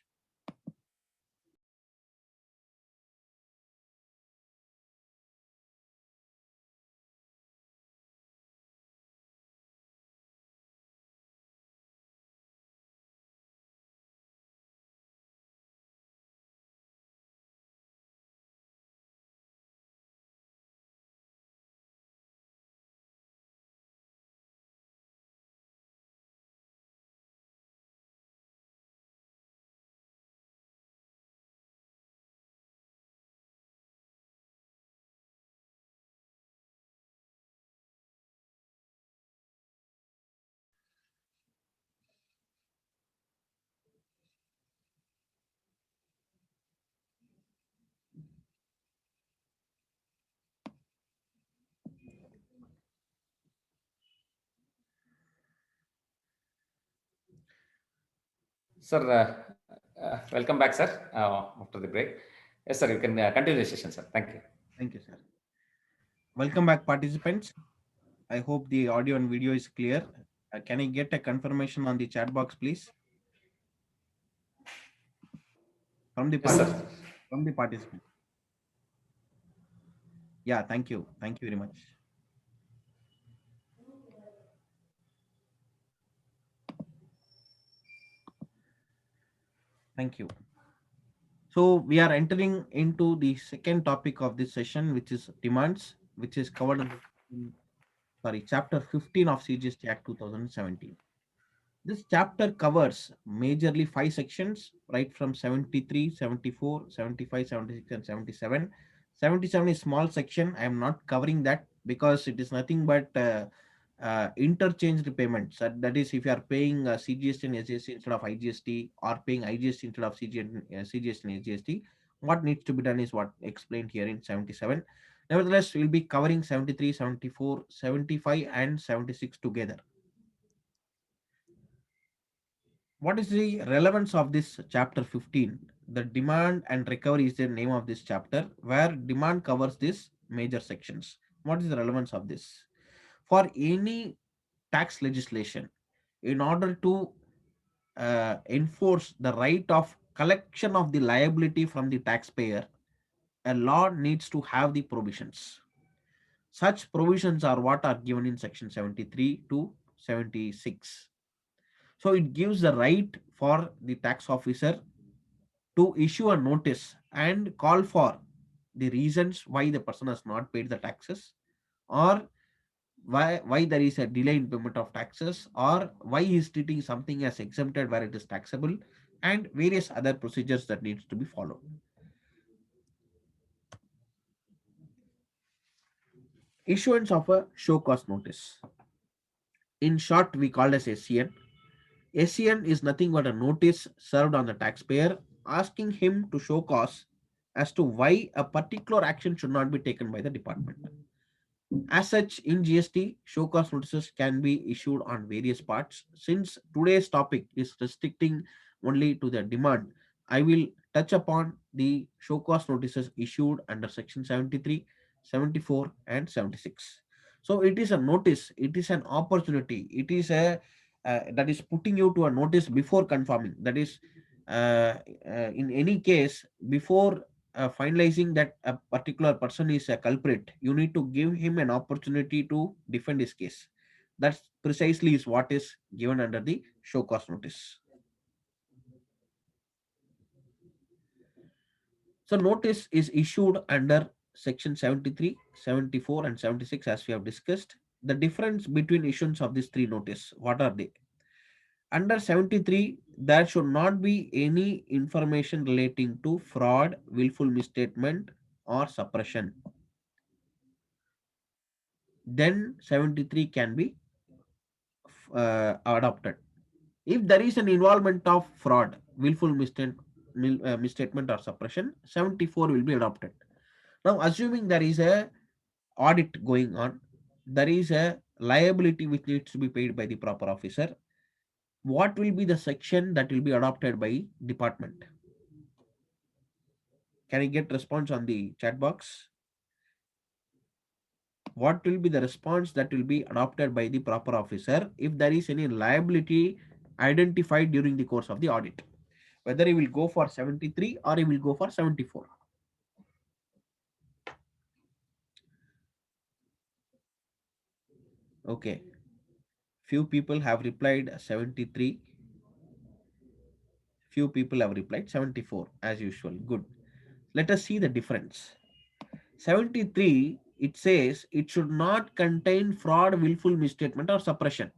Sir, welcome back, sir, after the break. Yes, sir, you can continue the session, sir. Thank you. Thank you, sir. Welcome back, participants. I hope the audio and video is clear. Can I get a confirmation on the chat box, please? From the Yes, sir. from the participant. Yeah, thank you. Thank you very much. Thank you. So we are entering into the second topic of this session, which is demands, which is covered in chapter 15 of CGST Act 2017. This chapter covers majorly 5 sections, right from 73, 74, 75, 76, and 77. 77 is small section. I am not covering that because it is nothing but interchanged payments. That is, if you are paying CGST and SGST instead of IGST, or paying IGST instead of CGST and SGST, what needs to be done is what explained here in 77. Nevertheless, we'll be covering 73, 74, 75, and 76 together. What is the relevance of this chapter 15? The demand and recovery is the name of this chapter, where demand covers these major sections. What is the relevance of this? For any tax legislation, in order to enforce the right of collection of the liability from the taxpayer, a law needs to have the provisions. Such provisions are what are given in section 73 to 76. So it gives the right for the tax officer to issue a notice and call for the reasons why the person has not paid the taxes, or why there is a delay in payment of taxes, or why he is treating something as exempted where it is taxable, and various other procedures that needs to be followed. Issuance of a show cause notice. In short, we call as SCN. SCN is nothing but a notice served on the taxpayer asking him to show cause as to why a particular action should not be taken by the department. As such, in GST, show cause notices can be issued on various parts. Since today's topic is restricting only to the demand, I will touch upon the show cause notices issued under section 73, 74, and 76. So it is a notice, it is an opportunity, it is a that is putting you to a notice before confirming. That is, in any case, before finalizing that a particular person is a culprit, you need to give him an opportunity to defend his case. That's precisely is what is given under the show cause notice. So notice is issued under section 73, 74, and 76 as we have discussed. The difference between issuance of these three notice, what are they? Under 73, there should not be any information relating to fraud, willful misstatement, or suppression. Then 73 can be adopted. If there is an involvement of fraud, willful misstatement or suppression, 74 will be adopted. Now, assuming there is a audit going on, there is a liability which needs to be paid by the proper officer, what will be the section that will be adopted by department? Can I get response on the chat box? What will be the response that will be adopted by the proper officer if there is any liability identified during the course of the audit? Whether he will go for 73 or he will go for 74. Okay. Few people have replied 73. Few people have replied 74 as usual. Good. Let us see the difference. 73, it says it should not contain fraud, willful misstatement, or suppression.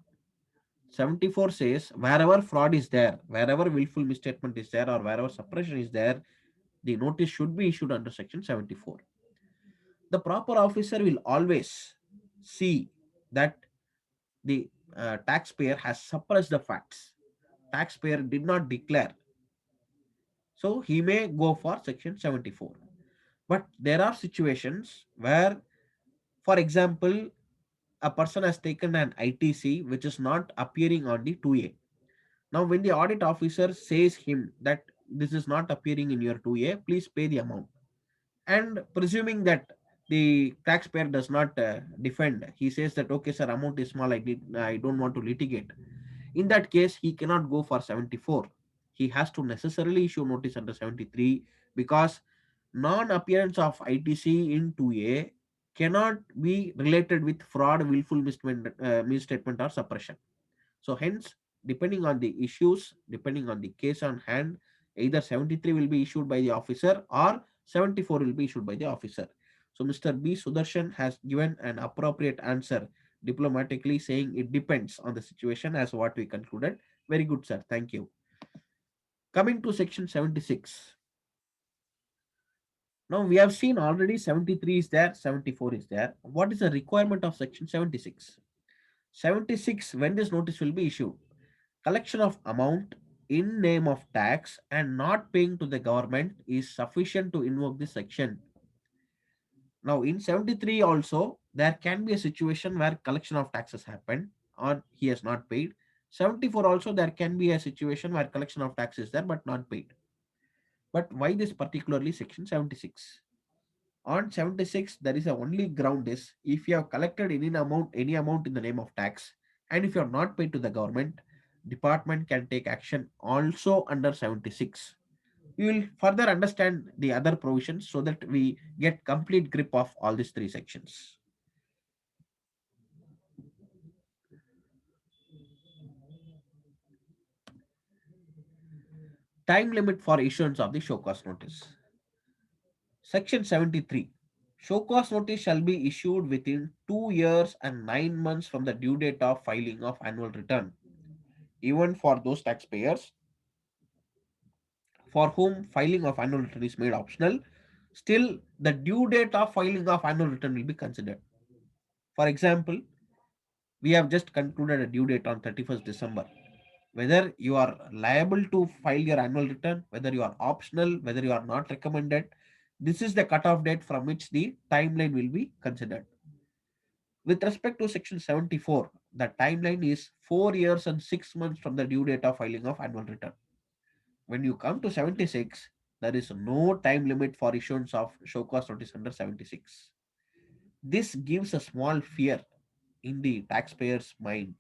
74 says wherever fraud is there, wherever willful misstatement is there, or wherever suppression is there, the notice should be issued under section 74. The proper officer will always see that the taxpayer has suppressed the facts. Taxpayer did not declare. So he may go for section 74. But there are situations where, for example, a person has taken an ITC which is not appearing on the 2A. Now, when the audit officer says him that this is not appearing in your 2A, please pay the amount. And presuming that the taxpayer does not defend, he says that, okay, sir, amount is small, I don't want to litigate. In that case, he cannot go for 74. He has to necessarily issue notice under 73 because non-appearance of ITC in 2A cannot be related with fraud, willful misstatement, or suppression. So hence, depending on the issues, depending on the case on hand, either 73 will be issued by the officer or 74 will be issued by the officer. So Mr. B. Sudarshan has given an appropriate answer diplomatically, saying it depends on the situation as what we concluded. Very good, sir. Thank you. Coming to section 76. Now we have seen already 73 is there, 74 is there. What is the requirement of section 76? 76, when this notice will be issued? Collection of amount in name of tax and not paying to the government is sufficient to invoke this section. Now in 73 also, there can be a situation where collection of taxes happened or he has not paid. 74 also, there can be a situation where collection of tax is there but not paid. But why this particularly section 76? On 76, there is a only ground is if you have collected any amount in the name of tax, and if you have not paid to the government, department can take action also under 76. We will further understand the other provisions so that we get complete grip of all these three sections. Time limit for issuance of the show cause notice. Section 73. Show cause notice shall be issued within 2 years and 9 months from the due date of filing of annual return, even for those taxpayers for whom filing of annual return is made optional. Still, the due date of filing of annual return will be considered. For example, we have just concluded a due date on 31st December. Whether you are liable to file your annual return, whether you are optional, whether you are not recommended, this is the cutoff date from which the timeline will be considered. With respect to section 74, the timeline is 4 years and 6 months from the due date of filing of annual return. When you come to 76, there is no time limit for issuance of show cause notice under 76. This gives a small fear in the taxpayer's mind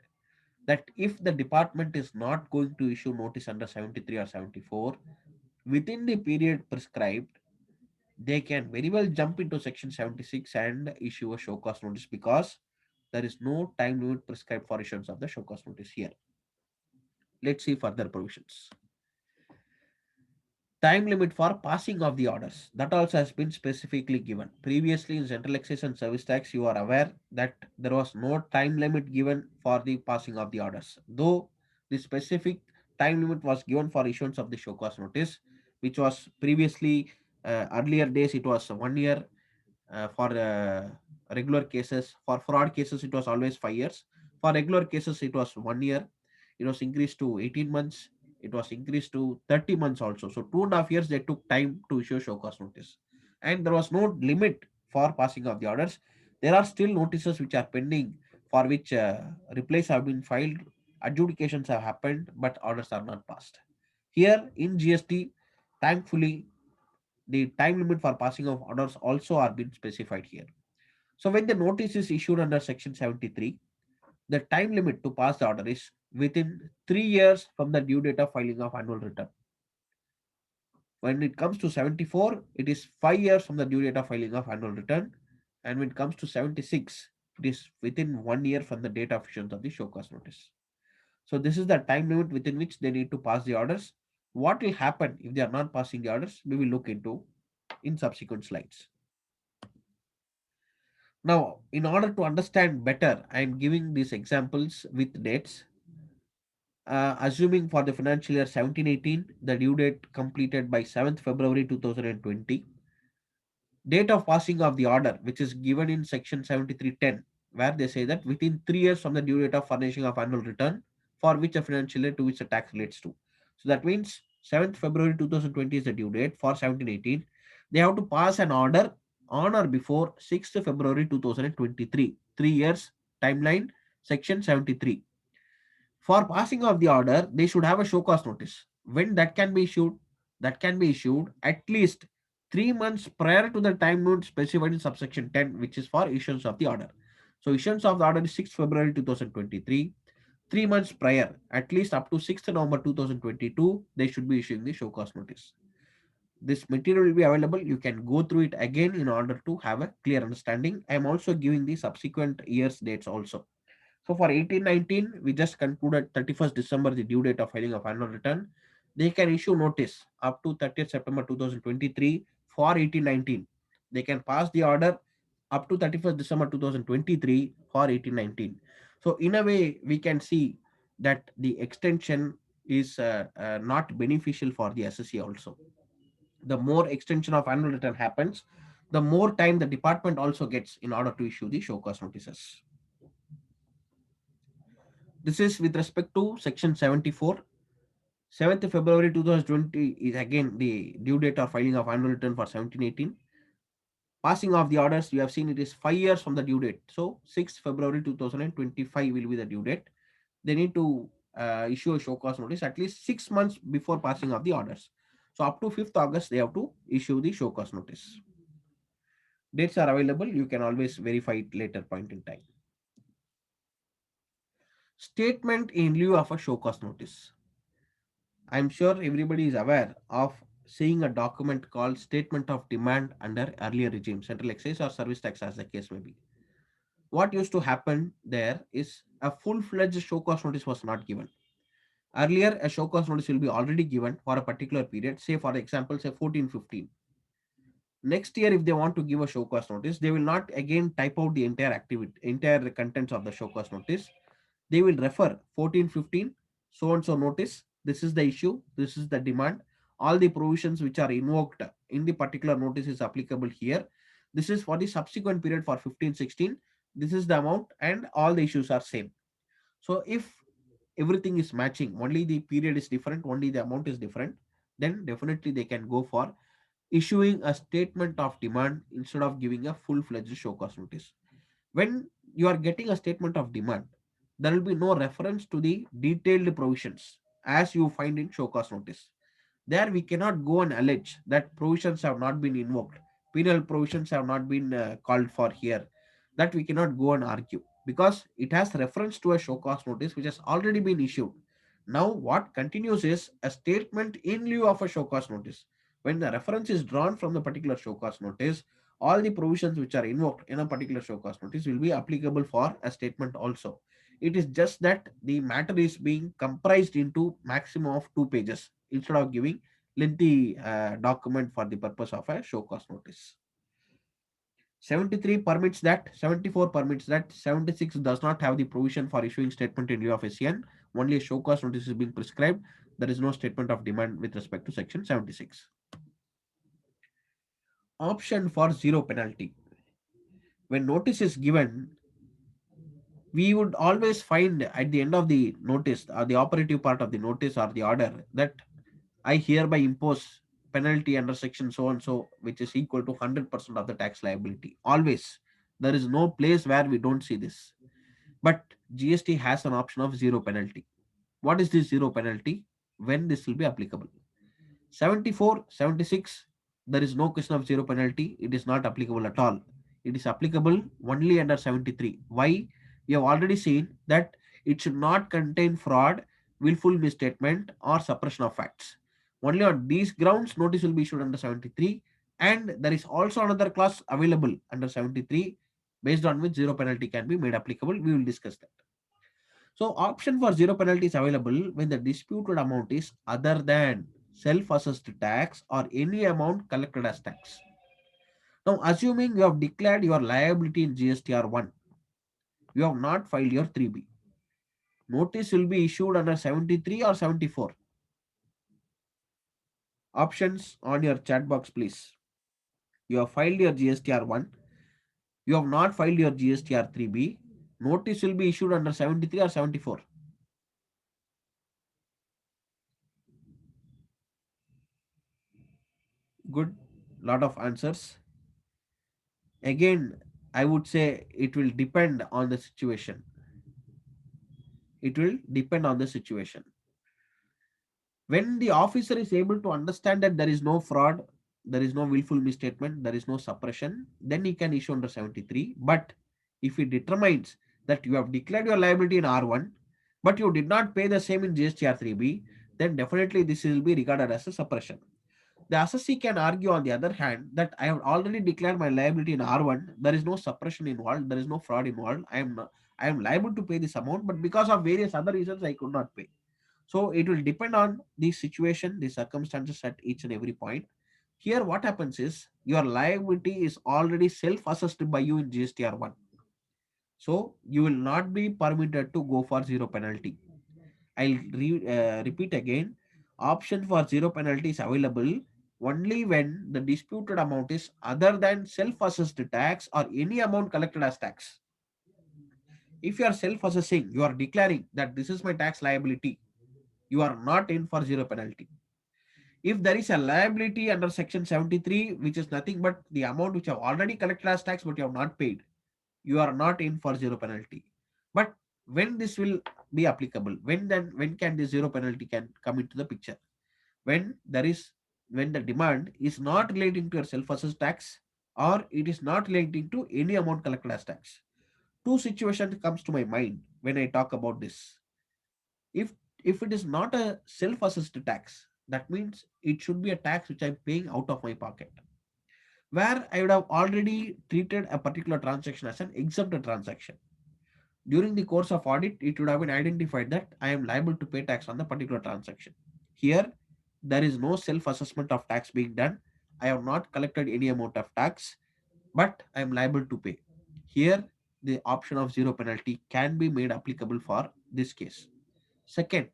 that if the department is not going to issue notice under 73 or 74 within the period prescribed, they can very well jump into section 76 and issue a show cause notice because there is no time limit prescribed for issuance of the show cause notice here. Let's see further provisions. Time limit for passing of the orders, that also has been specifically given. Previously in Central Excise and Service Tax, you are aware that there was no time limit given for the passing of the orders, though the specific time limit was given for issuance of the show cause notice, which was previously earlier days it was 1 year for regular cases. For fraud cases it was always 5 years. For regular cases it was 1 year. It was increased to 18 months. It was increased to 30 months also. So 2.5 years they took time to issue show cause notice. And there was no limit for passing of the orders. There are still notices which are pending for which replies have been filed, adjudications have happened, but orders are not passed. Here in GST, thankfully, the time limit for passing of orders also are been specified here. So when the notice is issued under section 73, the time limit to pass the order is within 3 years from the due date of filing of annual return. When it comes to 74, it is 5 years from the due date of filing of annual return. And when it comes to 76, it is within 1 year from the date of issuance of the show cause notice. So this is the time limit within which they need to pass the orders. What will happen if they are not passing the orders? We will look into in subsequent slides. Now, in order to understand better, I am giving these examples with dates. Assuming for the financial year 17-18, the due date completed by 7th February 2020. Date of passing of the order, which is given in section 7310, where they say that within 3 years from the due date of furnishing of annual return for which a financial year to which the tax relates to. So that means 7th February 2020 is the due date for 17-18. They have to pass an order on or before 6th February 2023. 3 years timeline, section 73. For passing of the order, they should have a show cause notice. When that can be issued? That can be issued at least 3 months prior to the time limit specified in subsection 10, which is for issuance of the order. So issuance of the order is 6th February 2023. 3 months prior, at least up to 6th November 2022, they should be issuing the show cause notice. This material will be available. You can go through it again in order to have a clear understanding. I am also giving the subsequent years dates also. So for 18-19, we just concluded 31st December, the due date of filing of annual return. They can issue notice up to 30th September 2023 for 18-19. They can pass the order up to 31st December 2023 for 18-19. So in a way, we can see that the extension is not beneficial for the SSE also. The more extension of annual return happens, the more time the department also gets in order to issue the show cause notices. This is with respect to section 74. 7th February 2020 is again the due date of filing of annual return for 17-18. Passing of the orders, you have seen it is 5 years from the due date. So 6th February 2025 will be the due date. They need to issue a show cause notice at least 6 months before passing of the orders. So up to 5th August, they have to issue the show cause notice. Dates are available. You can always verify it later point in time. Statement in lieu of a show cause notice. I'm sure everybody is aware of seeing a document called statement of demand under earlier regime, central excise or service tax as the case may be. What used to happen there is a full-fledged show cause notice was not given. Earlier, a show cause notice will be already given for a particular period, say for example, say 14-15. Next year, if they want to give a show cause notice, they will not again type out the entire activity, entire contents of the show cause notice. They will refer 14-15, so and so notice. This is the issue. This is the demand. All the provisions which are invoked in the particular notice is applicable here. This is for the subsequent period for 15-16. This is the amount and all the issues are same. So if everything is matching, only the period is different, only the amount is different, then definitely they can go for issuing a statement of demand instead of giving a full-fledged show cause notice. When you are getting a statement of demand, there will be no reference to the detailed provisions as you find in show cause notice. There we cannot go and allege that provisions have not been invoked, penal provisions have not been called for here. That we cannot go and argue because it has reference to a show cause notice which has already been issued. Now what continues is a statement in lieu of a show cause notice. When the reference is drawn from the particular show cause notice, all the provisions which are invoked in a particular show cause notice will be applicable for a statement also. It is just that the matter is being comprised into maximum of 2 pages instead of giving lengthy document for the purpose of a show cause notice. 73 permits that, 74 permits that, 76 does not have the provision for issuing statement in lieu of SCN. Only a show cause notice is being prescribed. There is no statement of demand with respect to section 76. Option for zero penalty. When notice is given, we would always find at the end of the notice or the operative part of the notice or the order that I hereby impose penalty under section so and so, which is equal to 100% of the tax liability. Always. There is no place where we don't see this. But GST has an option of zero penalty. What is this zero penalty? When this will be applicable? 74, 76, there is no question of zero penalty. It is not applicable at all. It is applicable only under 73. Why? We have already seen that it should not contain fraud, willful misstatement, or suppression of facts. Only on these grounds, notice will be issued under 73. And there is also another clause available under 73, based on which zero penalty can be made applicable. We will discuss that. So option for zero penalty is available when the disputed amount is other than self-assessed tax or any amount collected as tax. Now, assuming you have declared your liability in GSTR 1, you have not filed your 3B. Notice will be issued under 73 or 74. Options on your chat box, please. You have filed your GSTR 1. You have not filed your GSTR 3B. Notice will be issued under 73 or 74. Good. Lot of answers. Again, I would say it will depend on the situation. It will depend on the situation. When the officer is able to understand that there is no fraud, there is no willful misstatement, there is no suppression, then he can issue under 73. But if he determines that you have declared your liability in R1, but you did not pay the same in GSTR 3B, then definitely this will be regarded as a suppression. The assessee can argue, on the other hand, that I have already declared my liability in R1. There is no suppression involved. There is no fraud involved. I am liable to pay this amount, but because of various other reasons, I could not pay. So it will depend on the situation, the circumstances at each and every point. Here, what happens is your liability is already self-assessed by you in GSTR 1. So you will not be permitted to go for zero penalty. I'll repeat again. Option for zero penalty is available only when the disputed amount is other than self-assessed tax or any amount collected as tax. If you are self-assessing, you are declaring that this is my tax liability, you are not in for zero penalty. If there is a liability under section 73, which is nothing but the amount which you have already collected as tax but you have not paid, you are not in for zero penalty. But when this will be applicable? When can the zero penalty can come into the picture? When the demand is not relating to your self-assessed tax or it is not relating to any amount collected as tax. Two situations comes to my mind when I talk about this. If it is not a self-assessed tax, That means it should be a tax which I'm paying out of my pocket, where I would have already treated a particular transaction as an exempt transaction. During the course of audit, it would have been identified that I am liable to pay tax on the particular transaction. Here, there is no self-assessment of tax being done. I have not collected any amount of tax, but I am liable to pay. Here, the option of zero penalty can be made applicable for this case. Second,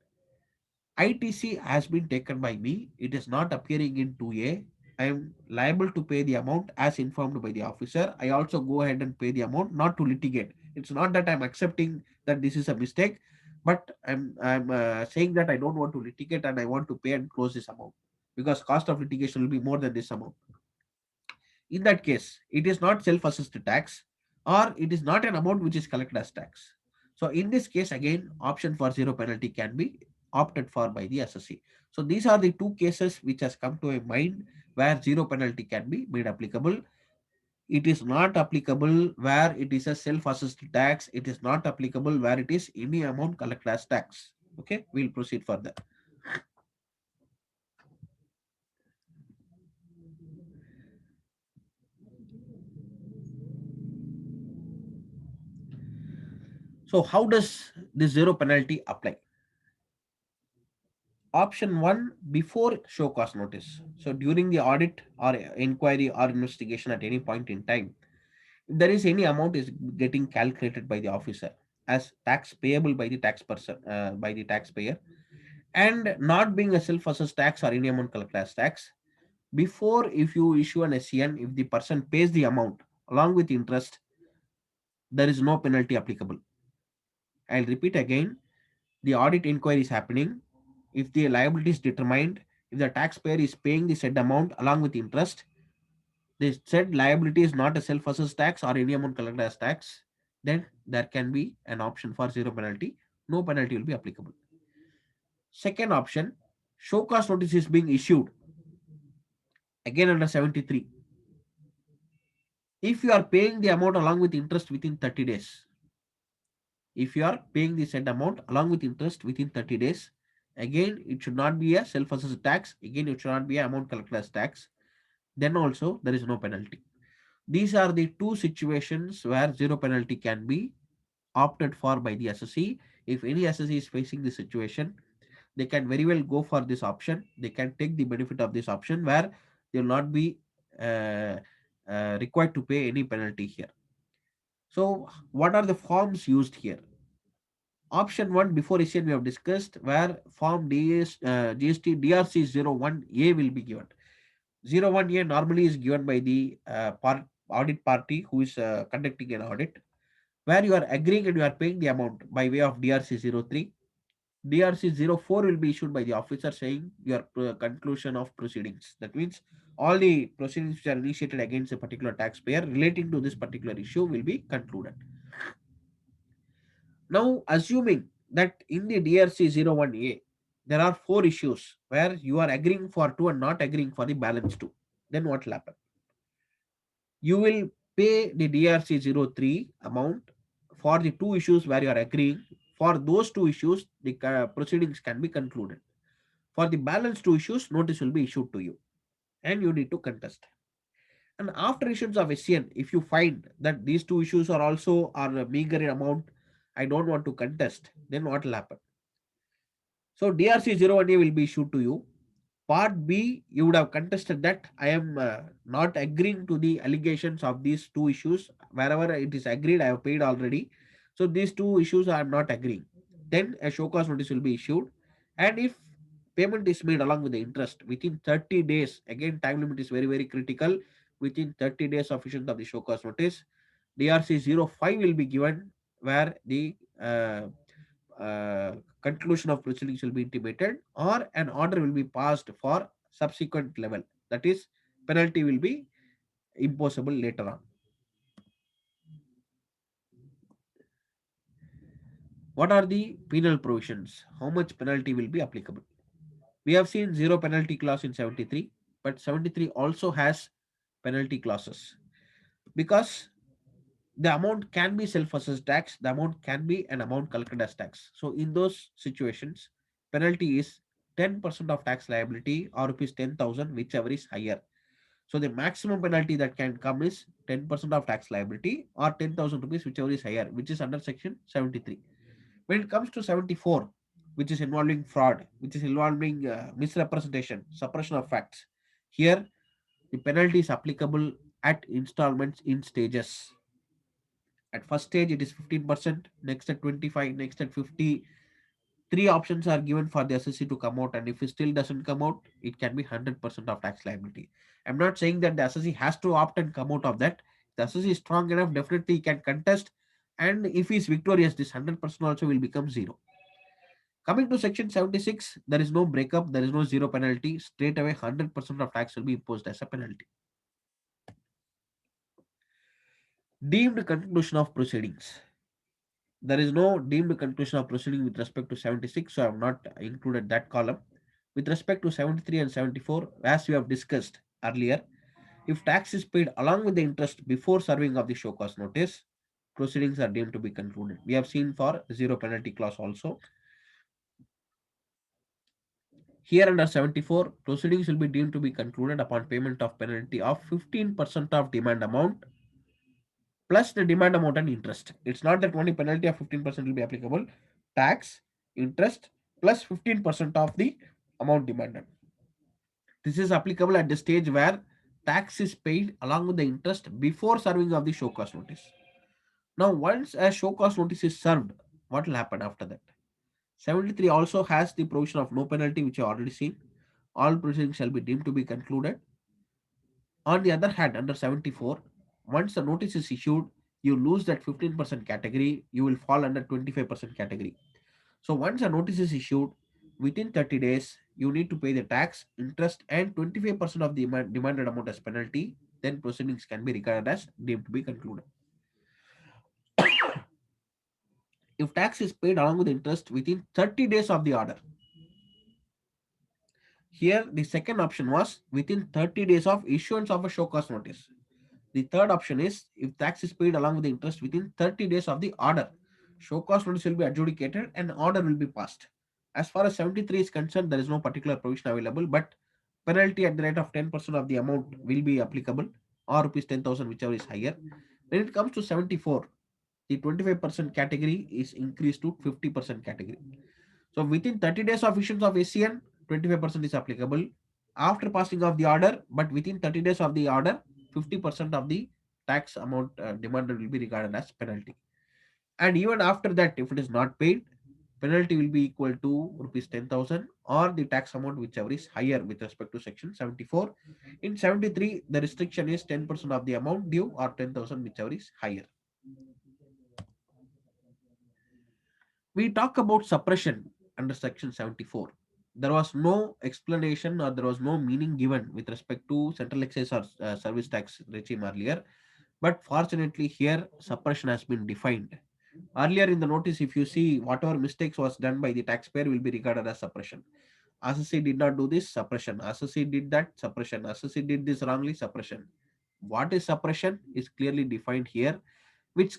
ITC has been taken by me. It is not appearing in 2A. I am liable to pay the amount as informed by the officer. I also go ahead and pay the amount, not to litigate. It's not that I'm accepting that this is a mistake, but I'm saying that I don't want to litigate and I want to pay and close this amount, because cost of litigation will be more than this amount. In that case, it is not self-assessed tax, or it is not an amount which is collected as tax. So in this case, again, option for zero penalty can be opted for by the assessee. So these are the two cases which has come to a mind where zero penalty can be made applicable. It is not applicable where it is a self-assessed tax. It is not applicable where it is any amount collected as tax. Okay, we'll proceed further. So how does this zero penalty apply? Option one, before show cause notice. So during the audit or inquiry or investigation at any point in time, if there is any amount is getting calculated by the officer as tax payable by the tax person, by the taxpayer, and not being a self-assessed tax or any amount collected as tax, before if you issue an SCN, if the person pays the amount along with interest, there is no penalty applicable. I'll repeat again, the audit inquiry is happening. If the liability is determined, if the taxpayer is paying the said amount along with interest, the said liability is not a self-assessed tax or any amount collected as tax, then there can be an option for zero penalty. No penalty will be applicable. Second option, show cause notice is being issued. Again under 73. If you are paying the amount along with interest within 30 days, if you are paying the said amount along with interest within 30 days, again, it should not be a self-assessed tax. Again, it should not be an amount collected as tax. Then also there is no penalty. These are the two situations where zero penalty can be opted for by the assessee. If any assessee is facing this situation, they can very well go for this option. They can take the benefit of this option where they will not be uh, required to pay any penalty here. So what are the forms used here? Option one, before issue we have discussed, where form GST DRC 01A will be given. 01A normally is given by the audit party who is conducting an audit, where you are agreeing and you are paying the amount by way of DRC 03. DRC 04 will be issued by the officer saying your conclusion of proceedings. That means all the proceedings which are initiated against a particular taxpayer relating to this particular issue will be concluded. Now, assuming that in the DRC 01A, there are 4 issues where you are agreeing for 2 and not agreeing for the balance 2, then what will happen? You will pay the DRC 03 amount for the 2 issues where you are agreeing. For those 2 issues, the proceedings can be concluded. For the balance 2 issues, notice will be issued to you and you need to contest. And after issuance of SCN, if you find that these 2 issues are also are a meager amount, I don't want to contest, then what will happen? So DRC 01A will be issued to you. Part B, you would have contested that I am not agreeing to the allegations of these 2 issues. Wherever it is agreed, I have paid already. So these 2 issues I am not agreeing. Then a show cause notice will be issued. And if payment is made along with the interest within 30 days, again, time limit is very, very critical. Within 30 days of issuance of the show cause notice, DRC 05 will be given where the conclusion of proceedings will be intimated or an order will be passed for subsequent level. That is, penalty will be imposable later on. What are the penal provisions? How much penalty will be applicable? We have seen zero penalty clause in 73, but 73 also has penalty clauses because the amount can be self-assessed tax, the amount can be an amount collected as tax. So in those situations, penalty is 10% of tax liability or rupees 10,000, whichever is higher. So the maximum penalty that can come is 10% of tax liability or 10,000 rupees, whichever is higher, which is under section 73. When it comes to 74, which is involving fraud, which is involving misrepresentation, suppression of facts, here the penalty is applicable at installments in stages. At first stage, it is 15%, next at 25, next at 50. Three options are given for the assessee to come out, and if it still doesn't come out, it can be 100% of tax liability. I'm not saying that the assessee has to opt and come out of that. The assessee is strong enough, definitely he can contest, and if he is victorious, this 100% also will become zero. Coming to section 76, there is no breakup, there is no zero penalty. Straight away, 100% of tax will be imposed as a penalty. Deemed conclusion of proceedings. There is no deemed conclusion of proceeding with respect to 76, so I have not included that column. With respect to 73 and 74, as we have discussed earlier, if tax is paid along with the interest before serving of the show cause notice, proceedings are deemed to be concluded. We have seen for zero penalty clause also. Here under 74, proceedings will be deemed to be concluded upon payment of penalty of 15% of demand amount plus the demand amount and interest. It's not that only penalty of 15% will be applicable. Tax, interest plus 15% of the amount demanded. This is applicable at the stage where tax is paid along with the interest before serving of the show cause notice. Now, once a show cause notice is served, what will happen after that? 73 also has the provision of no penalty, which you already seen. All proceedings shall be deemed to be concluded. On the other hand, under 74, once the notice is issued, you lose that 15% category, you will fall under 25% category. So once a notice is issued, within 30 days, you need to pay the tax, interest, and 25% of the demanded amount as penalty. Then proceedings can be regarded as deemed to be concluded. If tax is paid along with interest within 30 days of the order, here the second option was within 30 days of issuance of a show cause notice. The third option is if tax is paid along with the interest within 30 days of the order, show cause notice will be adjudicated and order will be passed. As far as 73 is concerned, there is no particular provision available, but penalty at the rate of 10% of the amount will be applicable, or rupees 10,000, whichever is higher. When it comes to 74, the 25% category is increased to 50% category. So within 30 days of issuance of SCN, 25% is applicable. After passing of the order, but within 30 days of the order, 50% of the tax amount demanded will be regarded as penalty. And even after that, if it is not paid, penalty will be equal to rupees 10,000 or the tax amount whichever is higher with respect to section 74. In 73, the restriction is 10% of the amount due or 10,000 whichever is higher. We talk about suppression under section 74. There was no explanation or there was no meaning given with respect to central excise or service tax regime earlier. But fortunately here suppression has been defined. Earlier in the notice, if you see whatever mistakes was done by the taxpayer will be regarded as suppression. Assessee did not do this, suppression. Assessee did that, suppression. Assessee did this wrongly, suppression. What is suppression is clearly defined here, which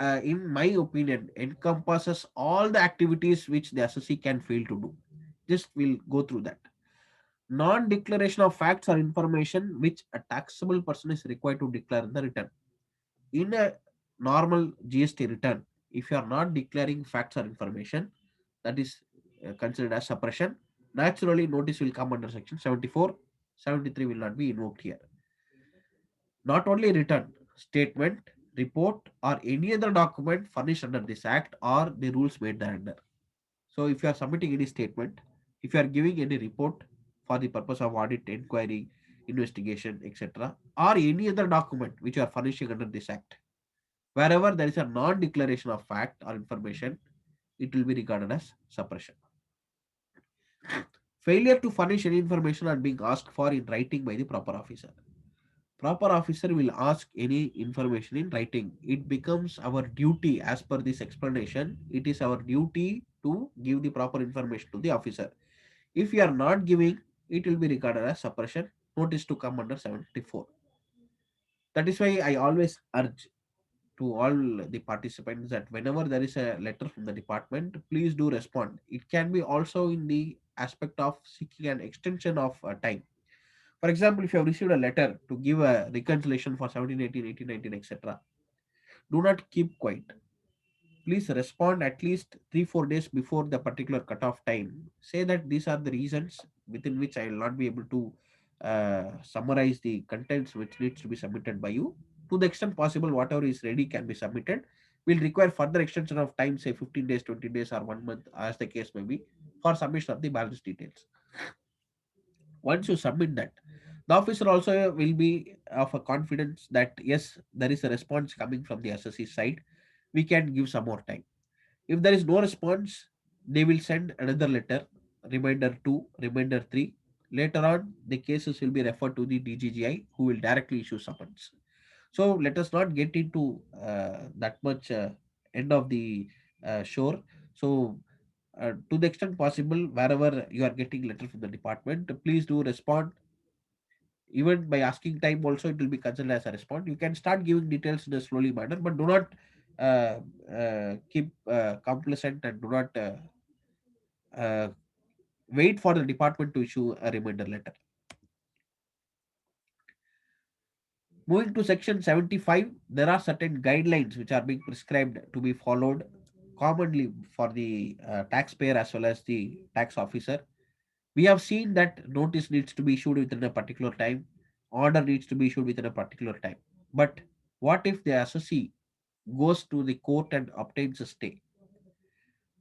in my opinion encompasses all the activities which the assessee can fail to do. Just we'll go through that. Non-declaration of facts or information which a taxable person is required to declare in the return. In a normal GST return, if you are not declaring facts or information, that is considered as suppression. Naturally, notice will come under section 74. 73 will not be invoked here. Not only return, statement, report, or any other document furnished under this act or the rules made thereunder. So if you are submitting any statement, if you are giving any report for the purpose of audit, inquiry, investigation, etc., or any other document which you are furnishing under this act, wherever there is a non-declaration of fact or information, it will be regarded as suppression. Failure to furnish any information are being asked for in writing by the proper officer. Proper officer will ask any information in writing. It becomes our duty, as per this explanation, it is our duty to give the proper information to the officer. If you are not giving, it will be regarded as suppression. Notice to come under 74. That is why I always urge to all the participants that whenever there is a letter from the department, please do respond. It can be also in the aspect of seeking an extension of time. For example, if you have received a letter to give a reconciliation for 17, 18, 18, 19, etc., do not keep quiet. Please respond at least 3 4 days before the particular cutoff time. Say that these are the reasons within which I will not be able to summarize the contents which needs to be submitted by you. To the extent possible, whatever is ready can be submitted. We'll require further extension of time, say 15 days, 20 days, or 1 month, as the case may be, for submission of the balance details. Once you submit that, the officer also will be of a confidence that yes, there is a response coming from the SSC side. We can give some more time. If there is no response, they will send another letter, reminder 2, reminder 3. Later on, the cases will be referred to the DGGI, who will directly issue summons. So let us not get into that much end of the shore. So to the extent possible, wherever you are getting letter from the department, please do respond. Even by asking time also, it will be considered as a response. You can start giving details in a slowly manner, but do not keep complacent, and do not uh, wait for the department to issue a reminder letter. Moving to section 75, there are certain guidelines which are being prescribed to be followed commonly for the taxpayer as well as the tax officer. We have seen that notice needs to be issued within a particular time, order needs to be issued within a particular time. But what if the assessee goes to the court and obtains a stay?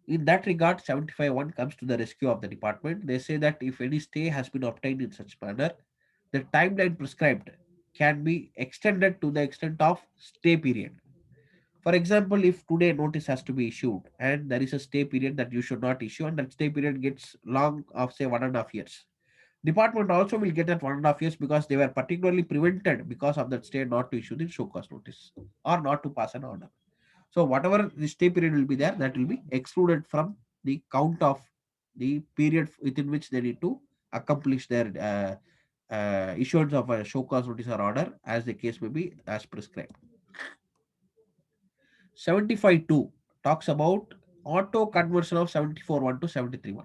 In that regard, 75.1 comes to the rescue of the department. They say that if any stay has been obtained in such manner, the timeline prescribed can be extended to the extent of stay period. For example, if today notice has to be issued and there is a stay period that you should not issue, and that stay period gets long of say 1.5 years, department also will get that 1.5 years because they were particularly prevented because of that stay not to issue the show cause notice or not to pass an order. So whatever the stay period will be there, that will be excluded from the count of the period within which they need to accomplish their issuance of a show cause notice or order, as the case may be, as prescribed. 75.2 talks about auto conversion of 74.1 to 73.1.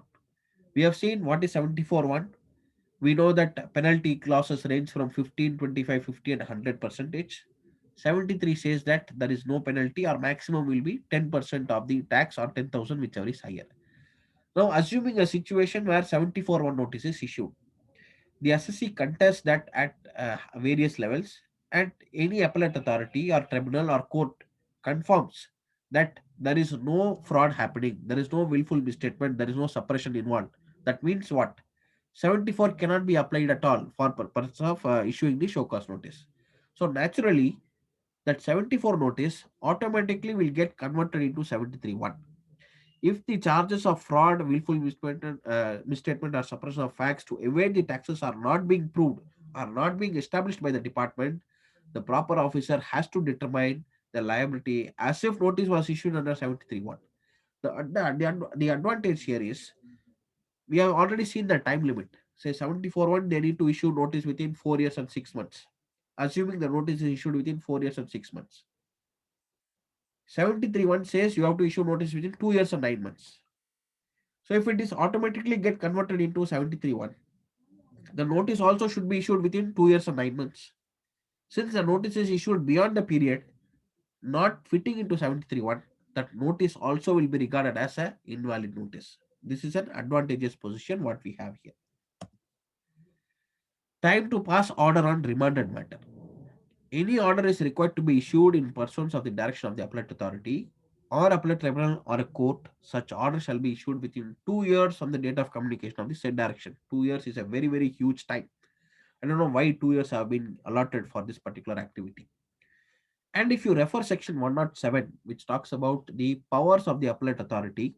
We have seen what is 74.1. We know that penalty clauses range from 15, 25, 50, and 100%. 73 says that there is no penalty, or maximum will be 10% of the tax, or 10,000, whichever is higher. Now, assuming a situation where 74.1 notice is issued, the SSC contests that at various levels, and any appellate authority or tribunal or court confirms that there is no fraud happening, there is no willful misstatement, there is no suppression involved. That means what? 74 cannot be applied at all for purpose of issuing the show cause notice. So naturally, that 74 notice automatically will get converted into 73.1. If the charges of fraud, willful misstatement, or suppression of facts to evade the taxes are not being proved, are not being established by the department, the proper officer has to determine the liability as if notice was issued under 73.1. The advantage here is we have already seen the time limit. Say 74.1, they need to issue notice within 4 years and 6 months. Assuming the notice is issued within 4 years and 6 months. 73.1 says you have to issue notice within 2 years and 9 months. So if it is automatically get converted into 73.1, the notice also should be issued within 2 years and 9 months. Since the notice is issued beyond the period not fitting into 73.1, that notice also will be regarded as an invalid notice. This is an advantageous position what we have here. Time to pass order on remanded matter. Any order is required to be issued in pursuance of the direction of the appellate authority or appellate tribunal or a court. Such order shall be issued within 2 years from the date of communication of the said direction. 2 years is a very, very huge time. I don't know why 2 years have been allotted for this particular activity. And if you refer section 107, which talks about the powers of the appellate authority,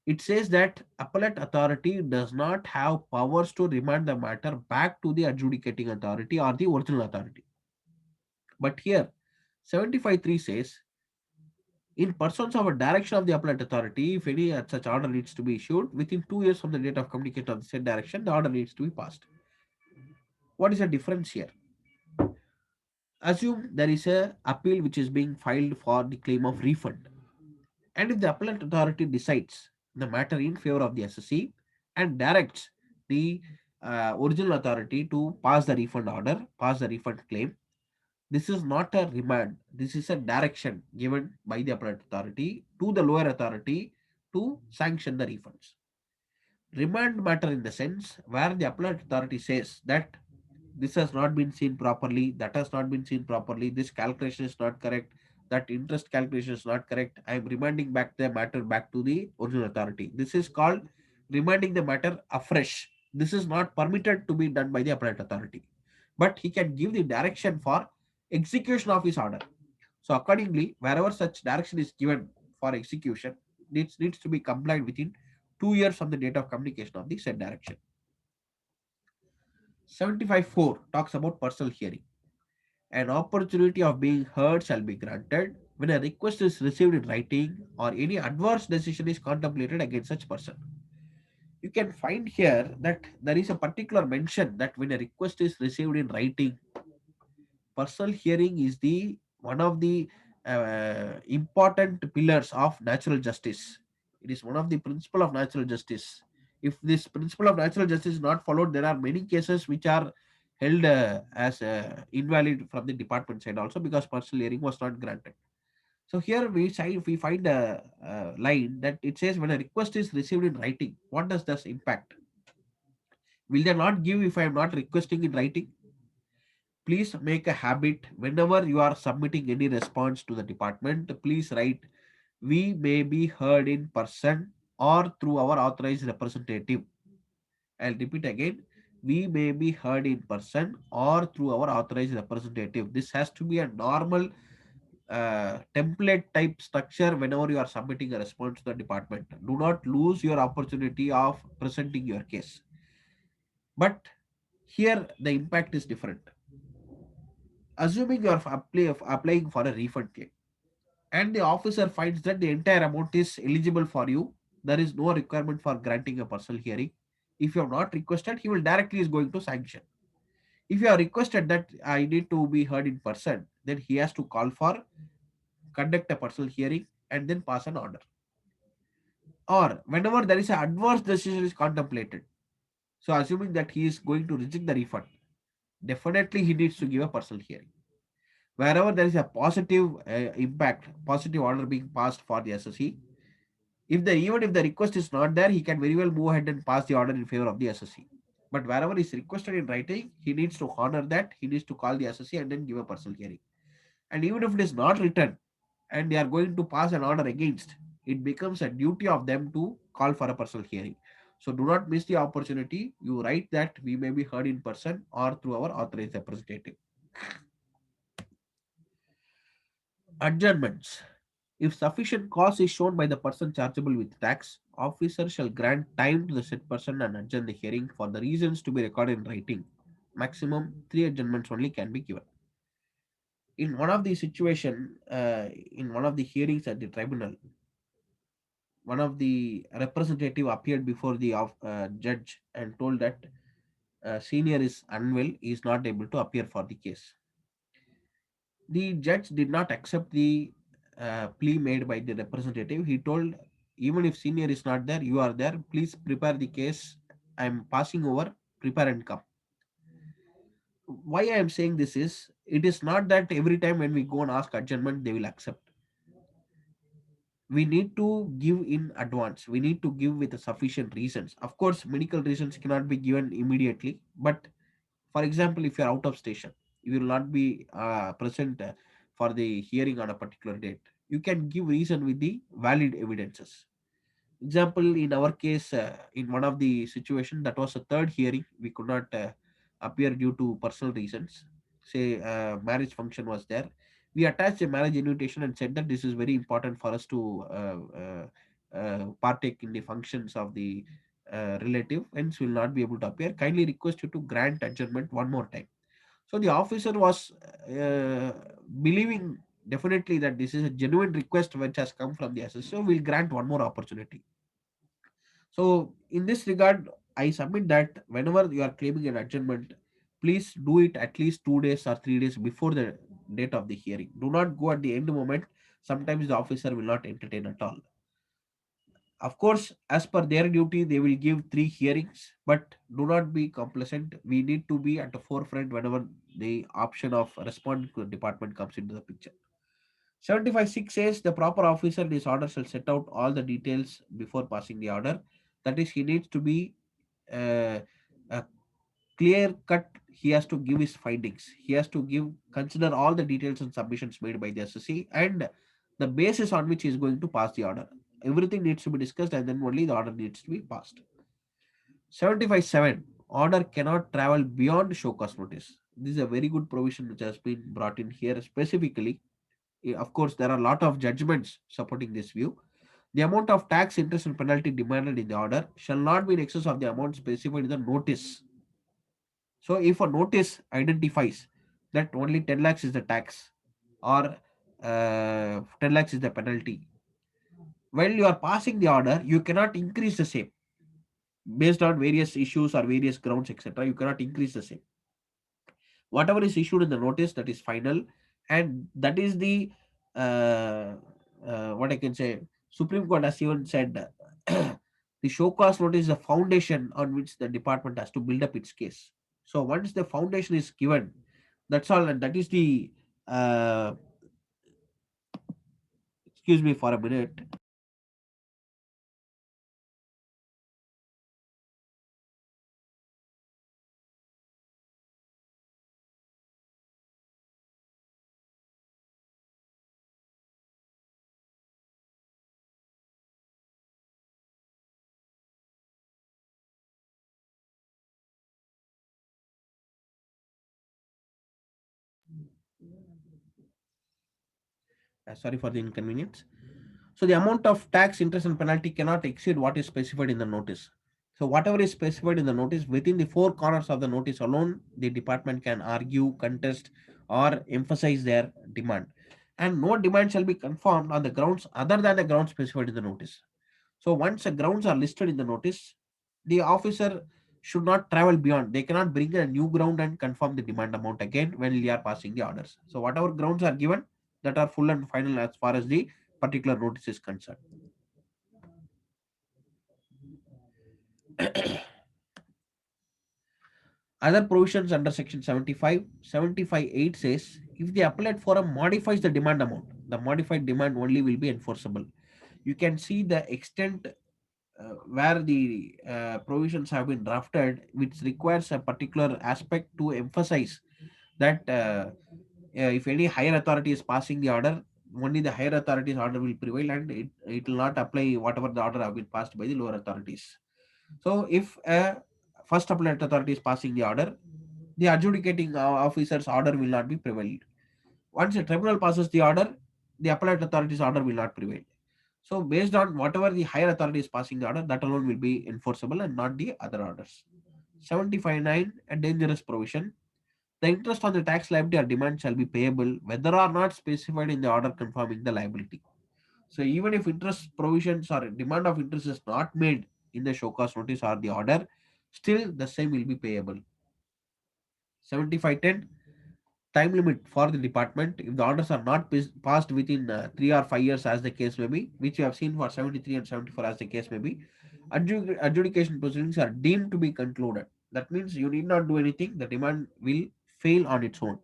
it says that appellate authority does not have powers to remand the matter back to the adjudicating authority or the original authority. But here, 75.3 says, in pursuance of a direction of the appellate authority, if any such order needs to be issued, within 2 years from the date of communication of the said direction, the order needs to be passed. What is the difference here? Assume there is a appeal which is being filed for the claim of refund. And if the appellate authority decides the matter in favor of the SSC and directs the original authority to pass the refund order, pass the refund claim, this is not a remand. This is a direction given by the appellate authority to the lower authority to sanction the refunds. Remand matter in the sense where the appellate authority says that this has not been seen properly, that has not been seen properly, this calculation is not correct, that interest calculation is not correct. I am remanding back the matter back to the original authority. This is called remanding the matter afresh. This is not permitted to be done by the appellate authority, but he can give the direction for execution of his order. So accordingly, wherever such direction is given for execution, needs to be complied within 2 years from the date of communication of the said direction. 75.4 talks about personal hearing. An opportunity of being heard shall be granted when a request is received in writing or any adverse decision is contemplated against such person. You can find here that there is a particular mention that when a request is received in writing, personal hearing is the one of the important pillars of natural justice. It is one of the principle of natural justice. If this principle of natural justice is not followed, there are many cases which are held as invalid from the department side also, because personal hearing was not granted. So here we find a line that it says when a request is received in writing, what does this impact? Will they not give if I am not requesting in writing? Please make a habit whenever you are submitting any response to the department, please write, we may be heard in person or through our authorized representative. I'll repeat again, we may be heard in person or through our authorized representative. This has to be a normal template type structure whenever you are submitting a response to the department. Do not lose your opportunity of presenting your case. But here the impact is different. Assuming you are applying for a refund claim and the officer finds that the entire amount is eligible for you, there is no requirement for granting a personal hearing. If you have not requested, he will directly is going to sanction. If you have requested that I need to be heard in person, then he has to call for conduct a personal hearing and then pass an order. Or whenever there is an adverse decision is contemplated, so assuming that he is going to reject the refund, definitely he needs to give a personal hearing. Wherever there is a positive impact, positive order being passed for the SSC, even if the request is not there, he can very well move ahead and pass the order in favor of the SSC. But wherever is requested in writing, he needs to honor that. He needs to call the SSC and then give a personal hearing. And even if it is not written and they are going to pass an order against, it becomes a duty of them to call for a personal hearing. So do not miss the opportunity. You write that we may be heard in person or through our authorized representative. Adjournments. If sufficient cause is shown by the person chargeable with tax, officer shall grant time to the said person and adjourn the hearing for the reasons to be recorded in writing. Maximum 3 adjournments only can be given. In one of the situation, in one of the hearings at the tribunal, one of the representative appeared before the judge and told that senior is unwell, he is not able to appear for the case. The judge did not accept the plea made by the representative. He told, even if senior is not there, you are there. Please prepare the case. I am passing over. Prepare and come. Why I am saying this is, it is not that every time when we go and ask adjournment, they will accept. We need to give in advance. We need to give with sufficient reasons. Of course, medical reasons cannot be given immediately. But for example, if you are out of station, you will not be present for the hearing on a particular date. You can give reason with the valid evidences. Example, in our case, in one of the situation, that was a third hearing, we could not appear due to personal reasons. Say marriage function was there, we attached a marriage invitation and said that this is very important for us to partake in the functions of the relative, hence will not be able to appear, kindly request you to grant adjournment one more time. So the officer was believing definitely that this is a genuine request which has come from the SSO, so we'll grant one more opportunity. So in this regard, I submit that whenever you are claiming an adjournment, please do it at least 2 days or 3 days before the date of the hearing. Do not go at the end moment. Sometimes the officer will not entertain at all. Of course, as per their duty, they will give 3 hearings, but do not be complacent. We need to be at the forefront whenever the option of responding to the department comes into the picture. 75.6 says the proper officer in this order shall set out all the details before passing the order. That is, he needs to be uh, clear cut. He has to give his findings. He has to consider all the details and submissions made by the SSC and the basis on which he is going to pass the order. Everything needs to be discussed and then only the order needs to be passed. 75.7 order cannot travel beyond show cause notice. This is a very good provision which has been brought in here specifically. Of course, there are a lot of judgments supporting this view. The amount of tax, interest, and penalty demanded in the order shall not be in excess of the amount specified in the notice. So, if a notice identifies that only 10 lakhs is the tax or 10 lakhs is the penalty, while you are passing the order, you cannot increase the same based on various issues or various grounds, etc. You cannot increase the same. Whatever is issued in the notice, that is final, and that is the uh, what I can say. Supreme Court has even said the show cause notice is a foundation on which the department has to build up its case. So once the foundation is given, that's all, and that is the excuse me for a minute. Sorry for the inconvenience. So the amount of tax, interest, and penalty cannot exceed what is specified in the notice. So whatever is specified in the notice, within the 4 corners of the notice alone, the department can argue, contest, or emphasize their demand. And no demand shall be confirmed on the grounds other than the grounds specified in the notice. So once the grounds are listed in the notice, the officer should not travel beyond. They cannot bring a new ground and confirm the demand amount again when they are passing the orders. So whatever grounds are given, that are full and final as far as the particular notice is concerned. Other provisions under section 75, 75.8 says if the appellate forum modifies the demand amount, the modified demand only will be enforceable. You can see the extent where the provisions have been drafted, which requires a particular aspect to emphasize that if any higher authority is passing the order, only the higher authority's order will prevail and it will not apply whatever the order have been passed by the lower authorities. So if a first appellate authority is passing the order, the adjudicating officer's order will not be prevailed. Once a tribunal passes the order, the appellate authority's order will not prevail. So based on whatever the higher authority is passing the order, that alone will be enforceable and not the other orders. 75.9, a dangerous provision. The interest on the tax liability or demand shall be payable whether or not specified in the order confirming the liability. So even if interest provisions or demand of interest is not made in the show cause notice or the order, still the same will be payable. 75.10, time limit for the department. If the orders are not passed within 3 or 5 years as the case may be, which you have seen for 73 and 74 as the case may be, adjudication proceedings are deemed to be concluded. That means you need not do anything. The demand will fail on its own.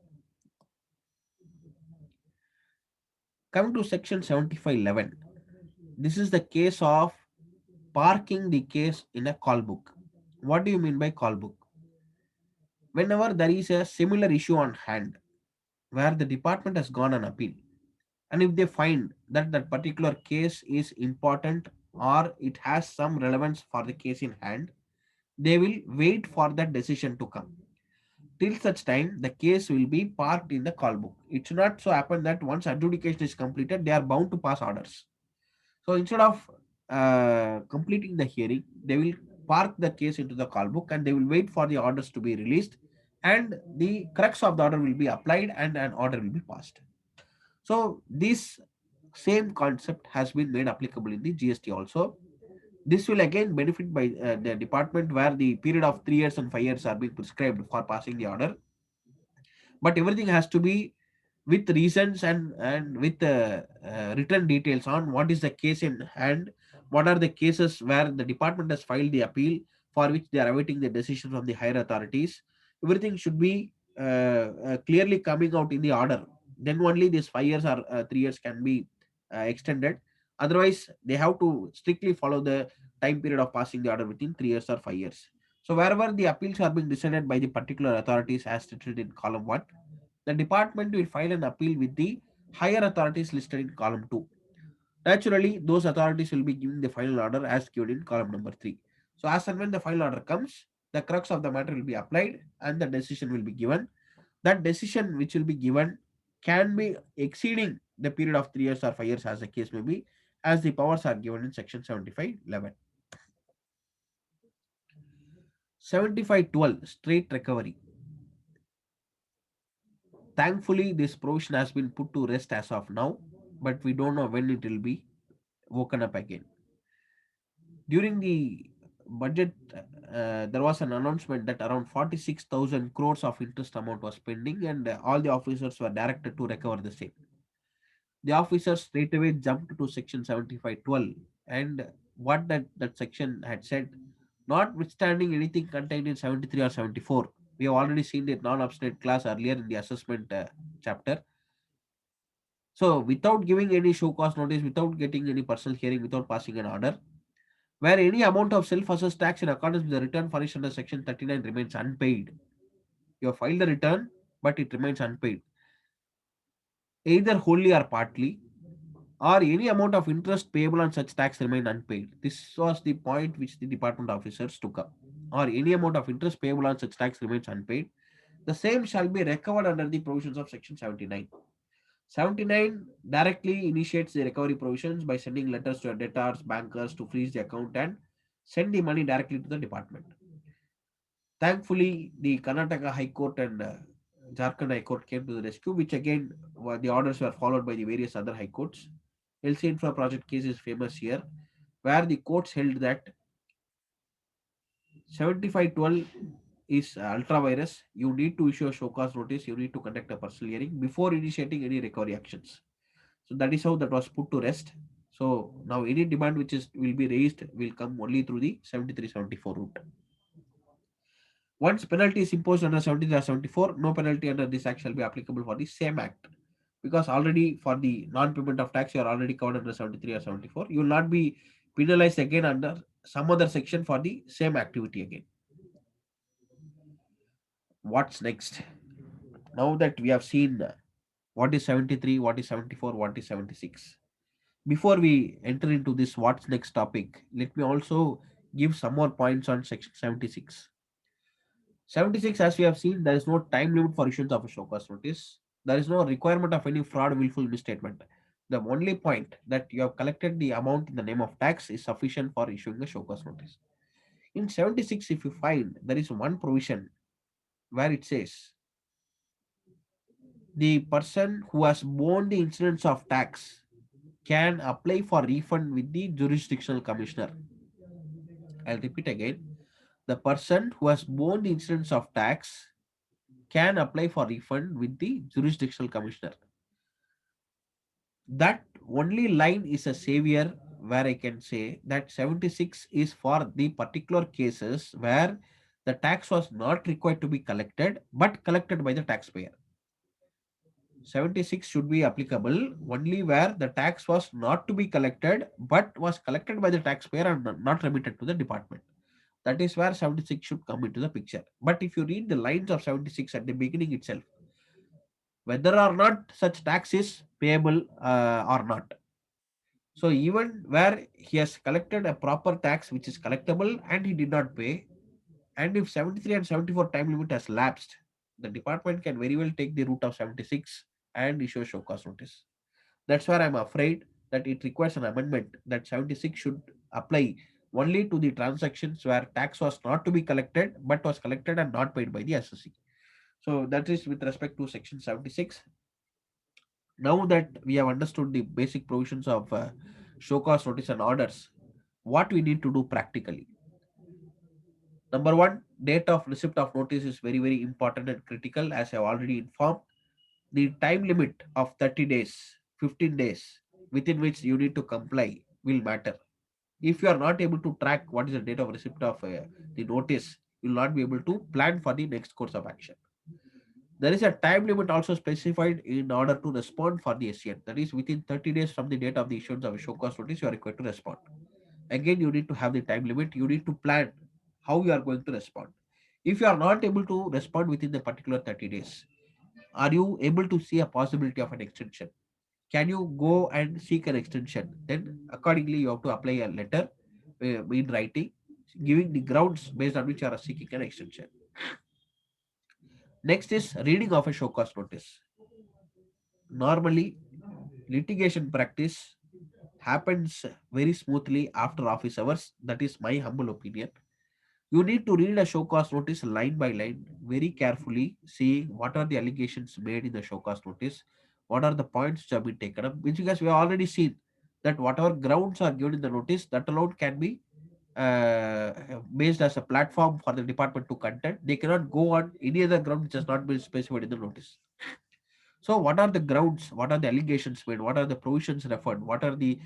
Coming to section 75.11, this is the case of parking the case in a call book. What do you mean by call book? Whenever there is a similar issue on hand where the department has gone on appeal, and if they find that that particular case is important or it has some relevance for the case in hand, they will wait for that decision to come. Till such time, the case will be parked in the call book. It should not so happen that once adjudication is completed, they are bound to pass orders. So instead of completing the hearing, they will park the case into the call book and they will wait for the orders to be released and the crux of the order will be applied and an order will be passed. So this same concept has been made applicable in the GST also. This will again benefit by the department where the period of 3 years and 5 years are being prescribed for passing the order. But everything has to be with reasons and with written details on what is the case in hand, what are the cases where the department has filed the appeal for which they are awaiting the decision from the higher authorities. Everything should be clearly coming out in the order. Then only these 5 years or 3 years can be extended. Otherwise, they have to strictly follow the time period of passing the order within 3 years or 5 years. So wherever the appeals are being decided by the particular authorities as stated in column 1, the department will file an appeal with the higher authorities listed in column 2. Naturally, those authorities will be giving the final order as given in column number 3. So as and when the final order comes, the crux of the matter will be applied and the decision will be given. That decision which will be given can be exceeding the period of 3 years or 5 years as the case may be, as the powers are given in section 75(11). 75(12) straight recovery. Thankfully, this provision has been put to rest as of now, but we don't know when it will be woken up again. During the budget, there was an announcement that around 46,000 crores of interest amount was pending, and all the officers were directed to recover the same. The officers straight away jumped to section 75(12), and what that section had said, notwithstanding anything contained in 73 or 74, we have already seen the non-obstinate class earlier in the assessment chapter. So without giving any show cause notice, without getting any personal hearing, without passing an order, where any amount of self-assessed tax in accordance with the return furnished under section 39 remains unpaid. You have filed the return, but it remains unpaid, either wholly or partly, or any amount of interest payable on such tax remain unpaid. This was the point which the department officers took up. Or any amount of interest payable on such tax remains unpaid, the same shall be recovered under the provisions of section 79. 79 directly initiates the recovery provisions by sending letters to debtors, bankers to freeze the account and send the money directly to the department. Thankfully, the Karnataka High Court and Jharkhand High Court came to the rescue, which again, the orders were followed by the various other high courts. LC Infra project case is famous here, where the courts held that 75(12) is ultra virus. You need to issue a show cause notice. You need to conduct a personal hearing before initiating any recovery actions. So that is how that was put to rest. So now any demand which will be raised will come only through the 73-74 route. Once penalty is imposed under 73 or 74, no penalty under this act shall be applicable for the same act. Because already for the non-payment of tax, you are already covered under 73 or 74. You will not be penalized again under some other section for the same activity again. What's next? Now that we have seen what is 73, what is 74, what is 76. Before we enter into this what's next topic, let me also give some more points on section 76. 76, as we have seen, there is no time limit for issuance of a show cause notice. There is no requirement of any fraud, willful misstatement. The only point that you have collected the amount in the name of tax is sufficient for issuing a show cause notice. In 76, if you find there is one provision where it says the person who has borne the incidence of tax can apply for refund with the jurisdictional commissioner. I'll repeat again. The person who has borne the incidence of tax can apply for refund with the jurisdictional commissioner. That only line is a savior where I can say that 76 is for the particular cases where the tax was not required to be collected but collected by the taxpayer. 76 should be applicable only where the tax was not to be collected but was collected by the taxpayer and not remitted to the department. That is where 76 should come into the picture. But if you read the lines of 76 at the beginning itself, whether or not such tax is payable or not. So even where he has collected a proper tax which is collectible and he did not pay, and if 73 and 74 time limit has lapsed, the department can very well take the route of 76 and issue a show cause notice. That's where I'm afraid that it requires an amendment that 76 should apply only to the transactions where tax was not to be collected but was collected and not paid by the assessee. So that is with respect to section 76. Now that we have understood the basic provisions of show cause notice and orders, what we need to do practically. Number one, date of receipt of notice is very, very important and critical, as I have already informed. the time limit of 30 days, 15 days within which you need to comply will matter. If you are not able to track what is the date of receipt of the notice, you will not be able to plan for the next course of action. There is a time limit also specified in order to respond for the SCN. That is, within 30 days from the date of the issuance of a show cause notice, you are required to respond. Again, you need to have the time limit. You need to plan how you are going to respond. If you are not able to respond within the particular 30 days, are you able to see a possibility of an extension? Can you go and seek an extension? Then accordingly, you have to apply a letter in writing, giving the grounds based on which you are seeking an extension. Next is reading of a show cause notice. Normally, litigation practice happens very smoothly after office hours. That is my humble opinion. You need to read a show cause notice line by line, very carefully, seeing what are the allegations made in the show cause notice, what are the points which have been taken up, which because we have already seen that whatever grounds are given in the notice, that alone can be based as a platform for the department to contend. They cannot go on any other ground which has not been specified in the notice. So, what are the grounds? What are the allegations made? What are the provisions referred? What are the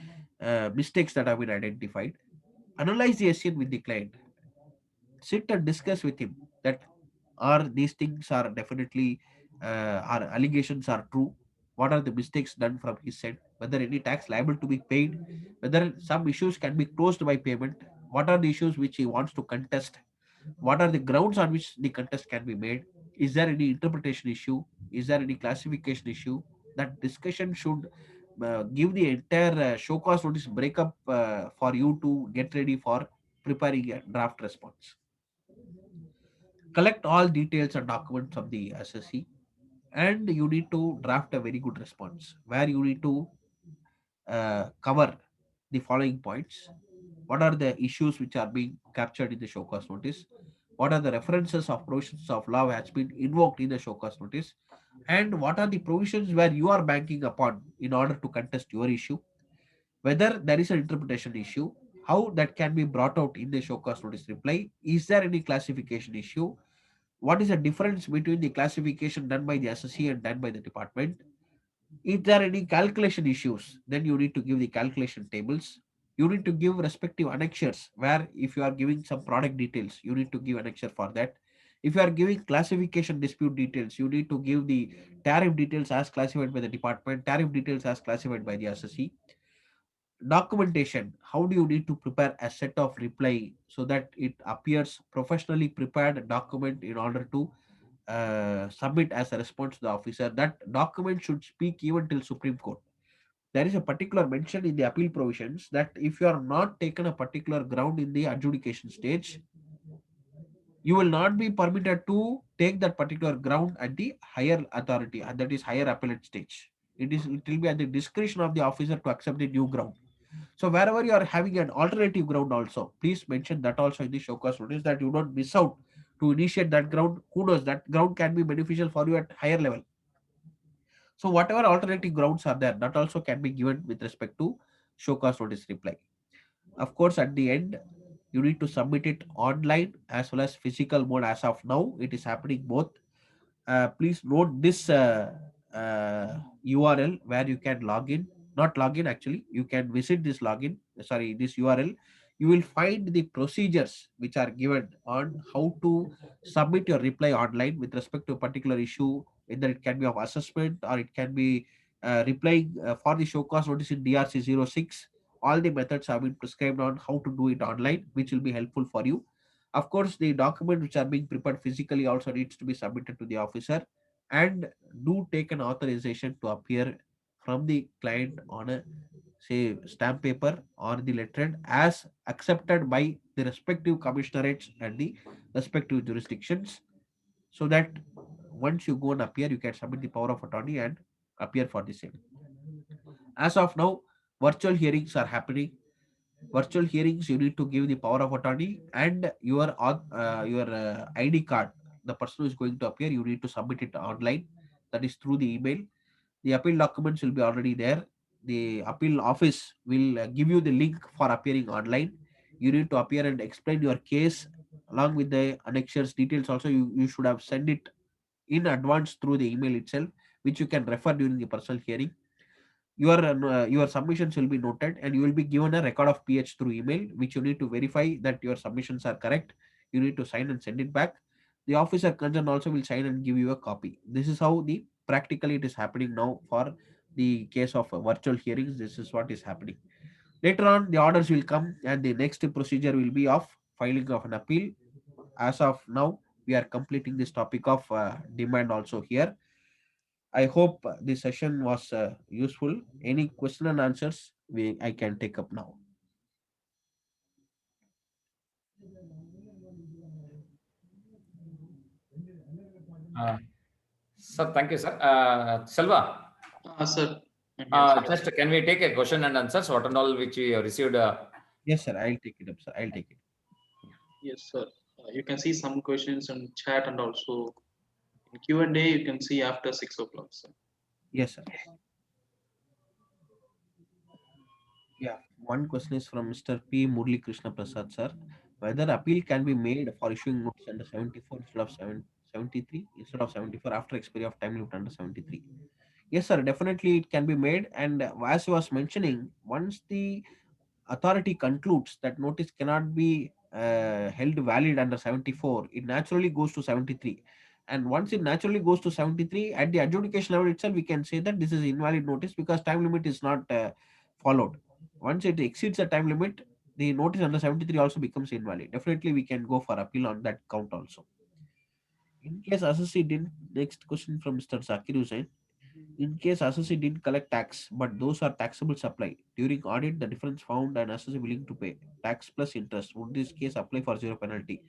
mistakes that have been identified? Analyze the SCN with the client. Sit and discuss with him that are these things are definitely our allegations are true. What are the mistakes done from his side? Whether any tax liable to be paid? Whether some issues can be closed by payment? What are the issues which he wants to contest? What are the grounds on which the contest can be made? Is there any interpretation issue? Is there any classification issue? That discussion should give the entire show cause notice breakup for you to get ready for preparing a draft response. Collect all details and documents from the SSC, and you need to draft a very good response where you need to cover the following points. What are the issues which are being captured in the show cause notice? What are the references of provisions of law has been invoked in the show cause notice? And what are the provisions where you are banking upon in order to contest your issue? Whether there is an interpretation issue, how that can be brought out in the show cause notice reply? Is there any classification issue? What is the difference between the classification done by the SSC and done by the department? If there are any calculation issues, then you need to give the calculation tables. You need to give respective annexures where if you are giving some product details, you need to give annexure for that. If you are giving classification dispute details, you need to give the tariff details as classified by the department, tariff details as classified by the SSC. Documentation, how do you need to prepare a set of reply so that it appears professionally prepared document in order to submit as a response to the officer. That document should speak even till Supreme Court. There is a particular mention in the appeal provisions that if you are not taken a particular ground in the adjudication stage, you will not be permitted to take that particular ground at the higher authority, and that is higher appellate stage. It will be at the discretion of the officer to accept the new ground. So wherever you are having an alternative ground also, please mention that also in the show cause notice that you don't miss out to initiate that ground. Who knows, that ground can be beneficial for you at higher level. So whatever alternative grounds are there, that also can be given with respect to show cause notice reply. Of course, at the end, you need to submit it online as well as physical mode. As of now, it is happening both. Please note this URL where you can log in, not log in actually, you can visit this login, sorry, this URL. You will find the procedures which are given on how to submit your reply online with respect to a particular issue, whether it can be of assessment or it can be replying for the show cause notice in DRC 06. All the methods have been prescribed on how to do it online, which will be helpful for you. Of course, the document which are being prepared physically also needs to be submitted to the officer, and do take an authorization to appear from the client on a say stamp paper or the letterhead as accepted by the respective commissionerates and the respective jurisdictions, so that once you go and appear, you can submit the power of attorney and appear for the same. As of now, virtual hearings are happening. Virtual hearings, you need to give the power of attorney and your ID card. The person who is going to appear, you need to submit it online, that is through the email. The appeal documents will be already there. The appeal office will give you the link for appearing online. You need to appear and explain your case along with the annexures details. Also, you should have sent it in advance through the email itself, which you can refer during the personal hearing. Your submissions will be noted, and you will be given a record of PH through email, which you need to verify that your submissions are correct. You need to sign and send it back. The officer concerned also will sign and give you a copy. This is how the practically it is happening now for the case of virtual hearings. This is what is happening. Later on, the orders will come, and the next procedure will be of filing of an appeal. As of now, we are completing this topic of demand also here. I hope this session was useful. Any question and answers I can take up now. Sir, thank you, sir. Selva, Sir. I'm here, sir. just can we take a question and answers, what and all which we have received? Yes, sir. I'll take it up, sir. I'll take it. Yes, sir. You can see some questions in chat and also in Q&A. You can see after 6 o'clock, sir. Yes, sir. Yeah. One question is from Mr. P. Murli Krishna Prasad, sir. Whether appeal can be made for issuing notice under 74 instead of 73 instead of 74 after expiry of time limit under 73. Yes, sir. Definitely it can be made. And as I was mentioning, once the authority concludes that notice cannot be held valid under 74, it naturally goes to 73. And once it naturally goes to 73, at the adjudication level itself, we can say that this is invalid notice because time limit is not followed. Once it exceeds the time limit, the notice under 73 also becomes invalid. Definitely, we can go for appeal on that count also. In case assessee didn't, next question from Mr. Zakir Hussain. In case assessee didn't collect tax, but those are taxable supply, during audit the difference found and assessee willing to pay tax plus interest, would this case apply for zero penalty?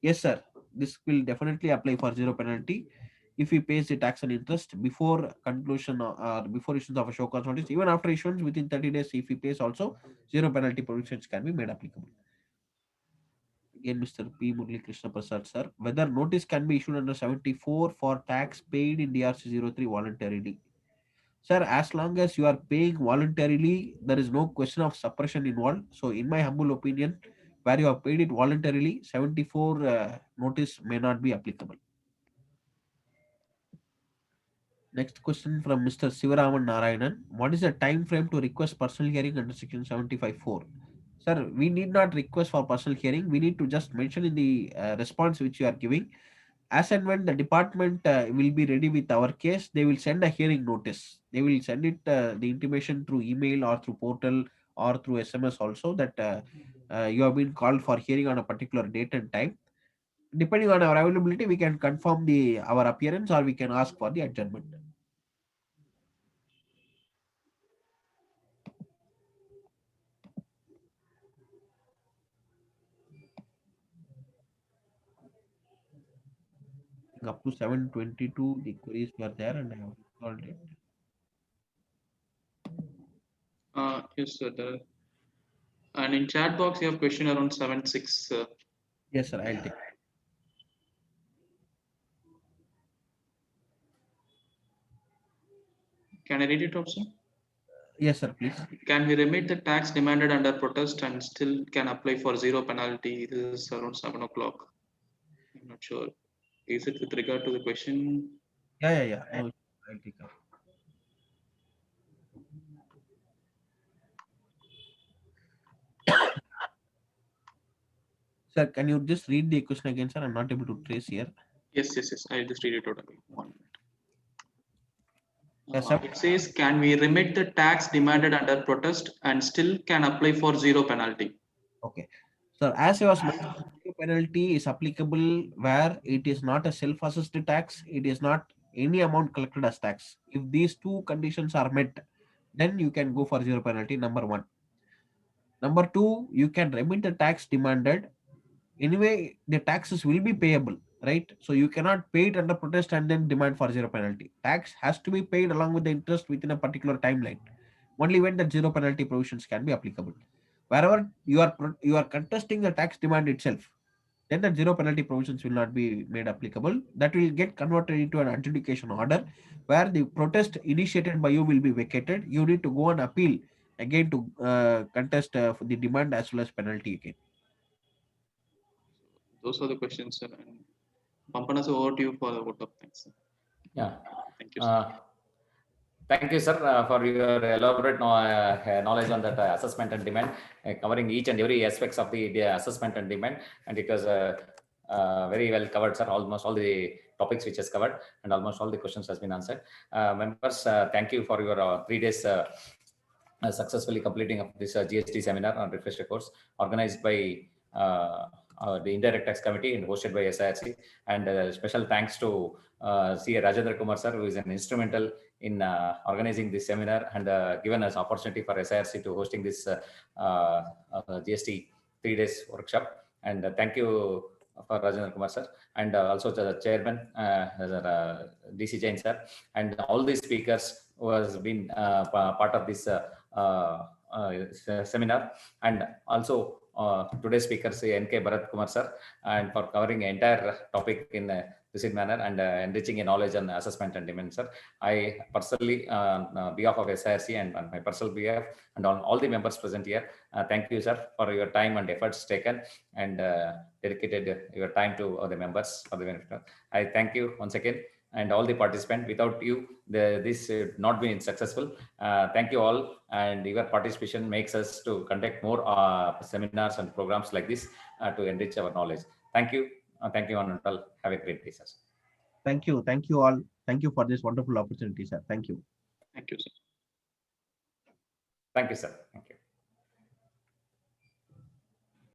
Yes, sir. This will definitely apply for zero penalty if he pays the tax and interest before conclusion or before issuance of a show cause notice. Even after issuance within 30 days, if he pays also, zero penalty provisions can be made applicable. Again, Mr. P. Murli Krishna Prasad, sir. Whether notice can be issued under 74 for tax paid in DRC 03 voluntarily. Sir, as long as you are paying voluntarily, there is no question of suppression involved. So, in my humble opinion, where you have paid it voluntarily, 74 notice may not be applicable. Next question from Mr. Sivaraman Narayanan. What is the time frame to request personal hearing under section 75.4? Sir, we need not request for personal hearing. We need to just mention in the response which you are giving. As and when the department will be ready with our case, they will send a hearing notice. They will send it the intimation through email or through portal or through SMS also that you have been called for hearing on a particular date and time. Depending on our availability, we can confirm our appearance or we can ask for the adjournment. Up to 7:22, the queries were there and I have solved it. Yes, sir. And in chat box, you have question around 7.6. Yes, sir. I'll take. Can I read it also? Yes, sir. Please. Can we remit the tax demanded under protest and still can apply for zero penalty? This is around 7 o'clock. I'm not sure. Is it with regard to the question? Yeah. No, I'll take up. Sir, can you just read the question again, sir? I'm not able to trace here. Yes. I'll just read it out again. 1 minute. Yes, sir. It says, can we remit the tax demanded under protest and still can apply for zero penalty? Okay. So as I was mentioning, zero penalty is applicable where it is not a self-assessed tax. It is not any amount collected as tax. If these two conditions are met, then you can go for zero penalty, number one. Number two, you can remit the tax demanded. Anyway, the taxes will be payable, right? So you cannot pay it under protest and then demand for zero penalty. Tax has to be paid along with the interest within a particular timeline. Only when the zero penalty provisions can be applicable. Wherever you are contesting the tax demand itself, then the zero penalty provisions will not be made applicable. That will get converted into an adjudication order where the protest initiated by you will be vacated. You need to go and appeal again to contest for the demand as well as penalty again. Those are the questions, sir. And Pampana, over to you for the vote of thanks. Sir. Yeah. Thank you, sir. Thank you, sir, for your elaborate knowledge on that assessment and demand, covering each and every aspects of the assessment and demand. And it was very well covered, sir. Almost all the topics which is covered and almost all the questions has been answered. Members, thank you for your 3 days successfully completing of this GST seminar on refresher course organized by the Indirect Tax Committee and hosted by SIRC. And special thanks to CA Rajendra Kumar sir, who is an instrumental in organizing this seminar and given us opportunity for SIRC to hosting this GST 3 days workshop. And thank you for Rajendra Kumar sir, and also the chairman, DC Jain sir, and all the speakers who has been part of this seminar, and also today's speaker, NK Bharat Kumar sir, and for covering entire topic in this manner and enriching in knowledge on assessment and demand, sir. I personally, behalf of SIRC and on my personal behalf and on all the members present here, thank you, sir, for your time and efforts taken and dedicated your time to the members for the benefit. I thank you once again and all the participants. Without you, this would not be successful. Thank you all, and your participation makes us to conduct more seminars and programs like this to enrich our knowledge. Thank you. Thank you, Anantal. Have a great day, sir. Thank you. Thank you all. Thank you for this wonderful opportunity, sir. Thank you. Thank you, sir. Thank you, sir. Thank you.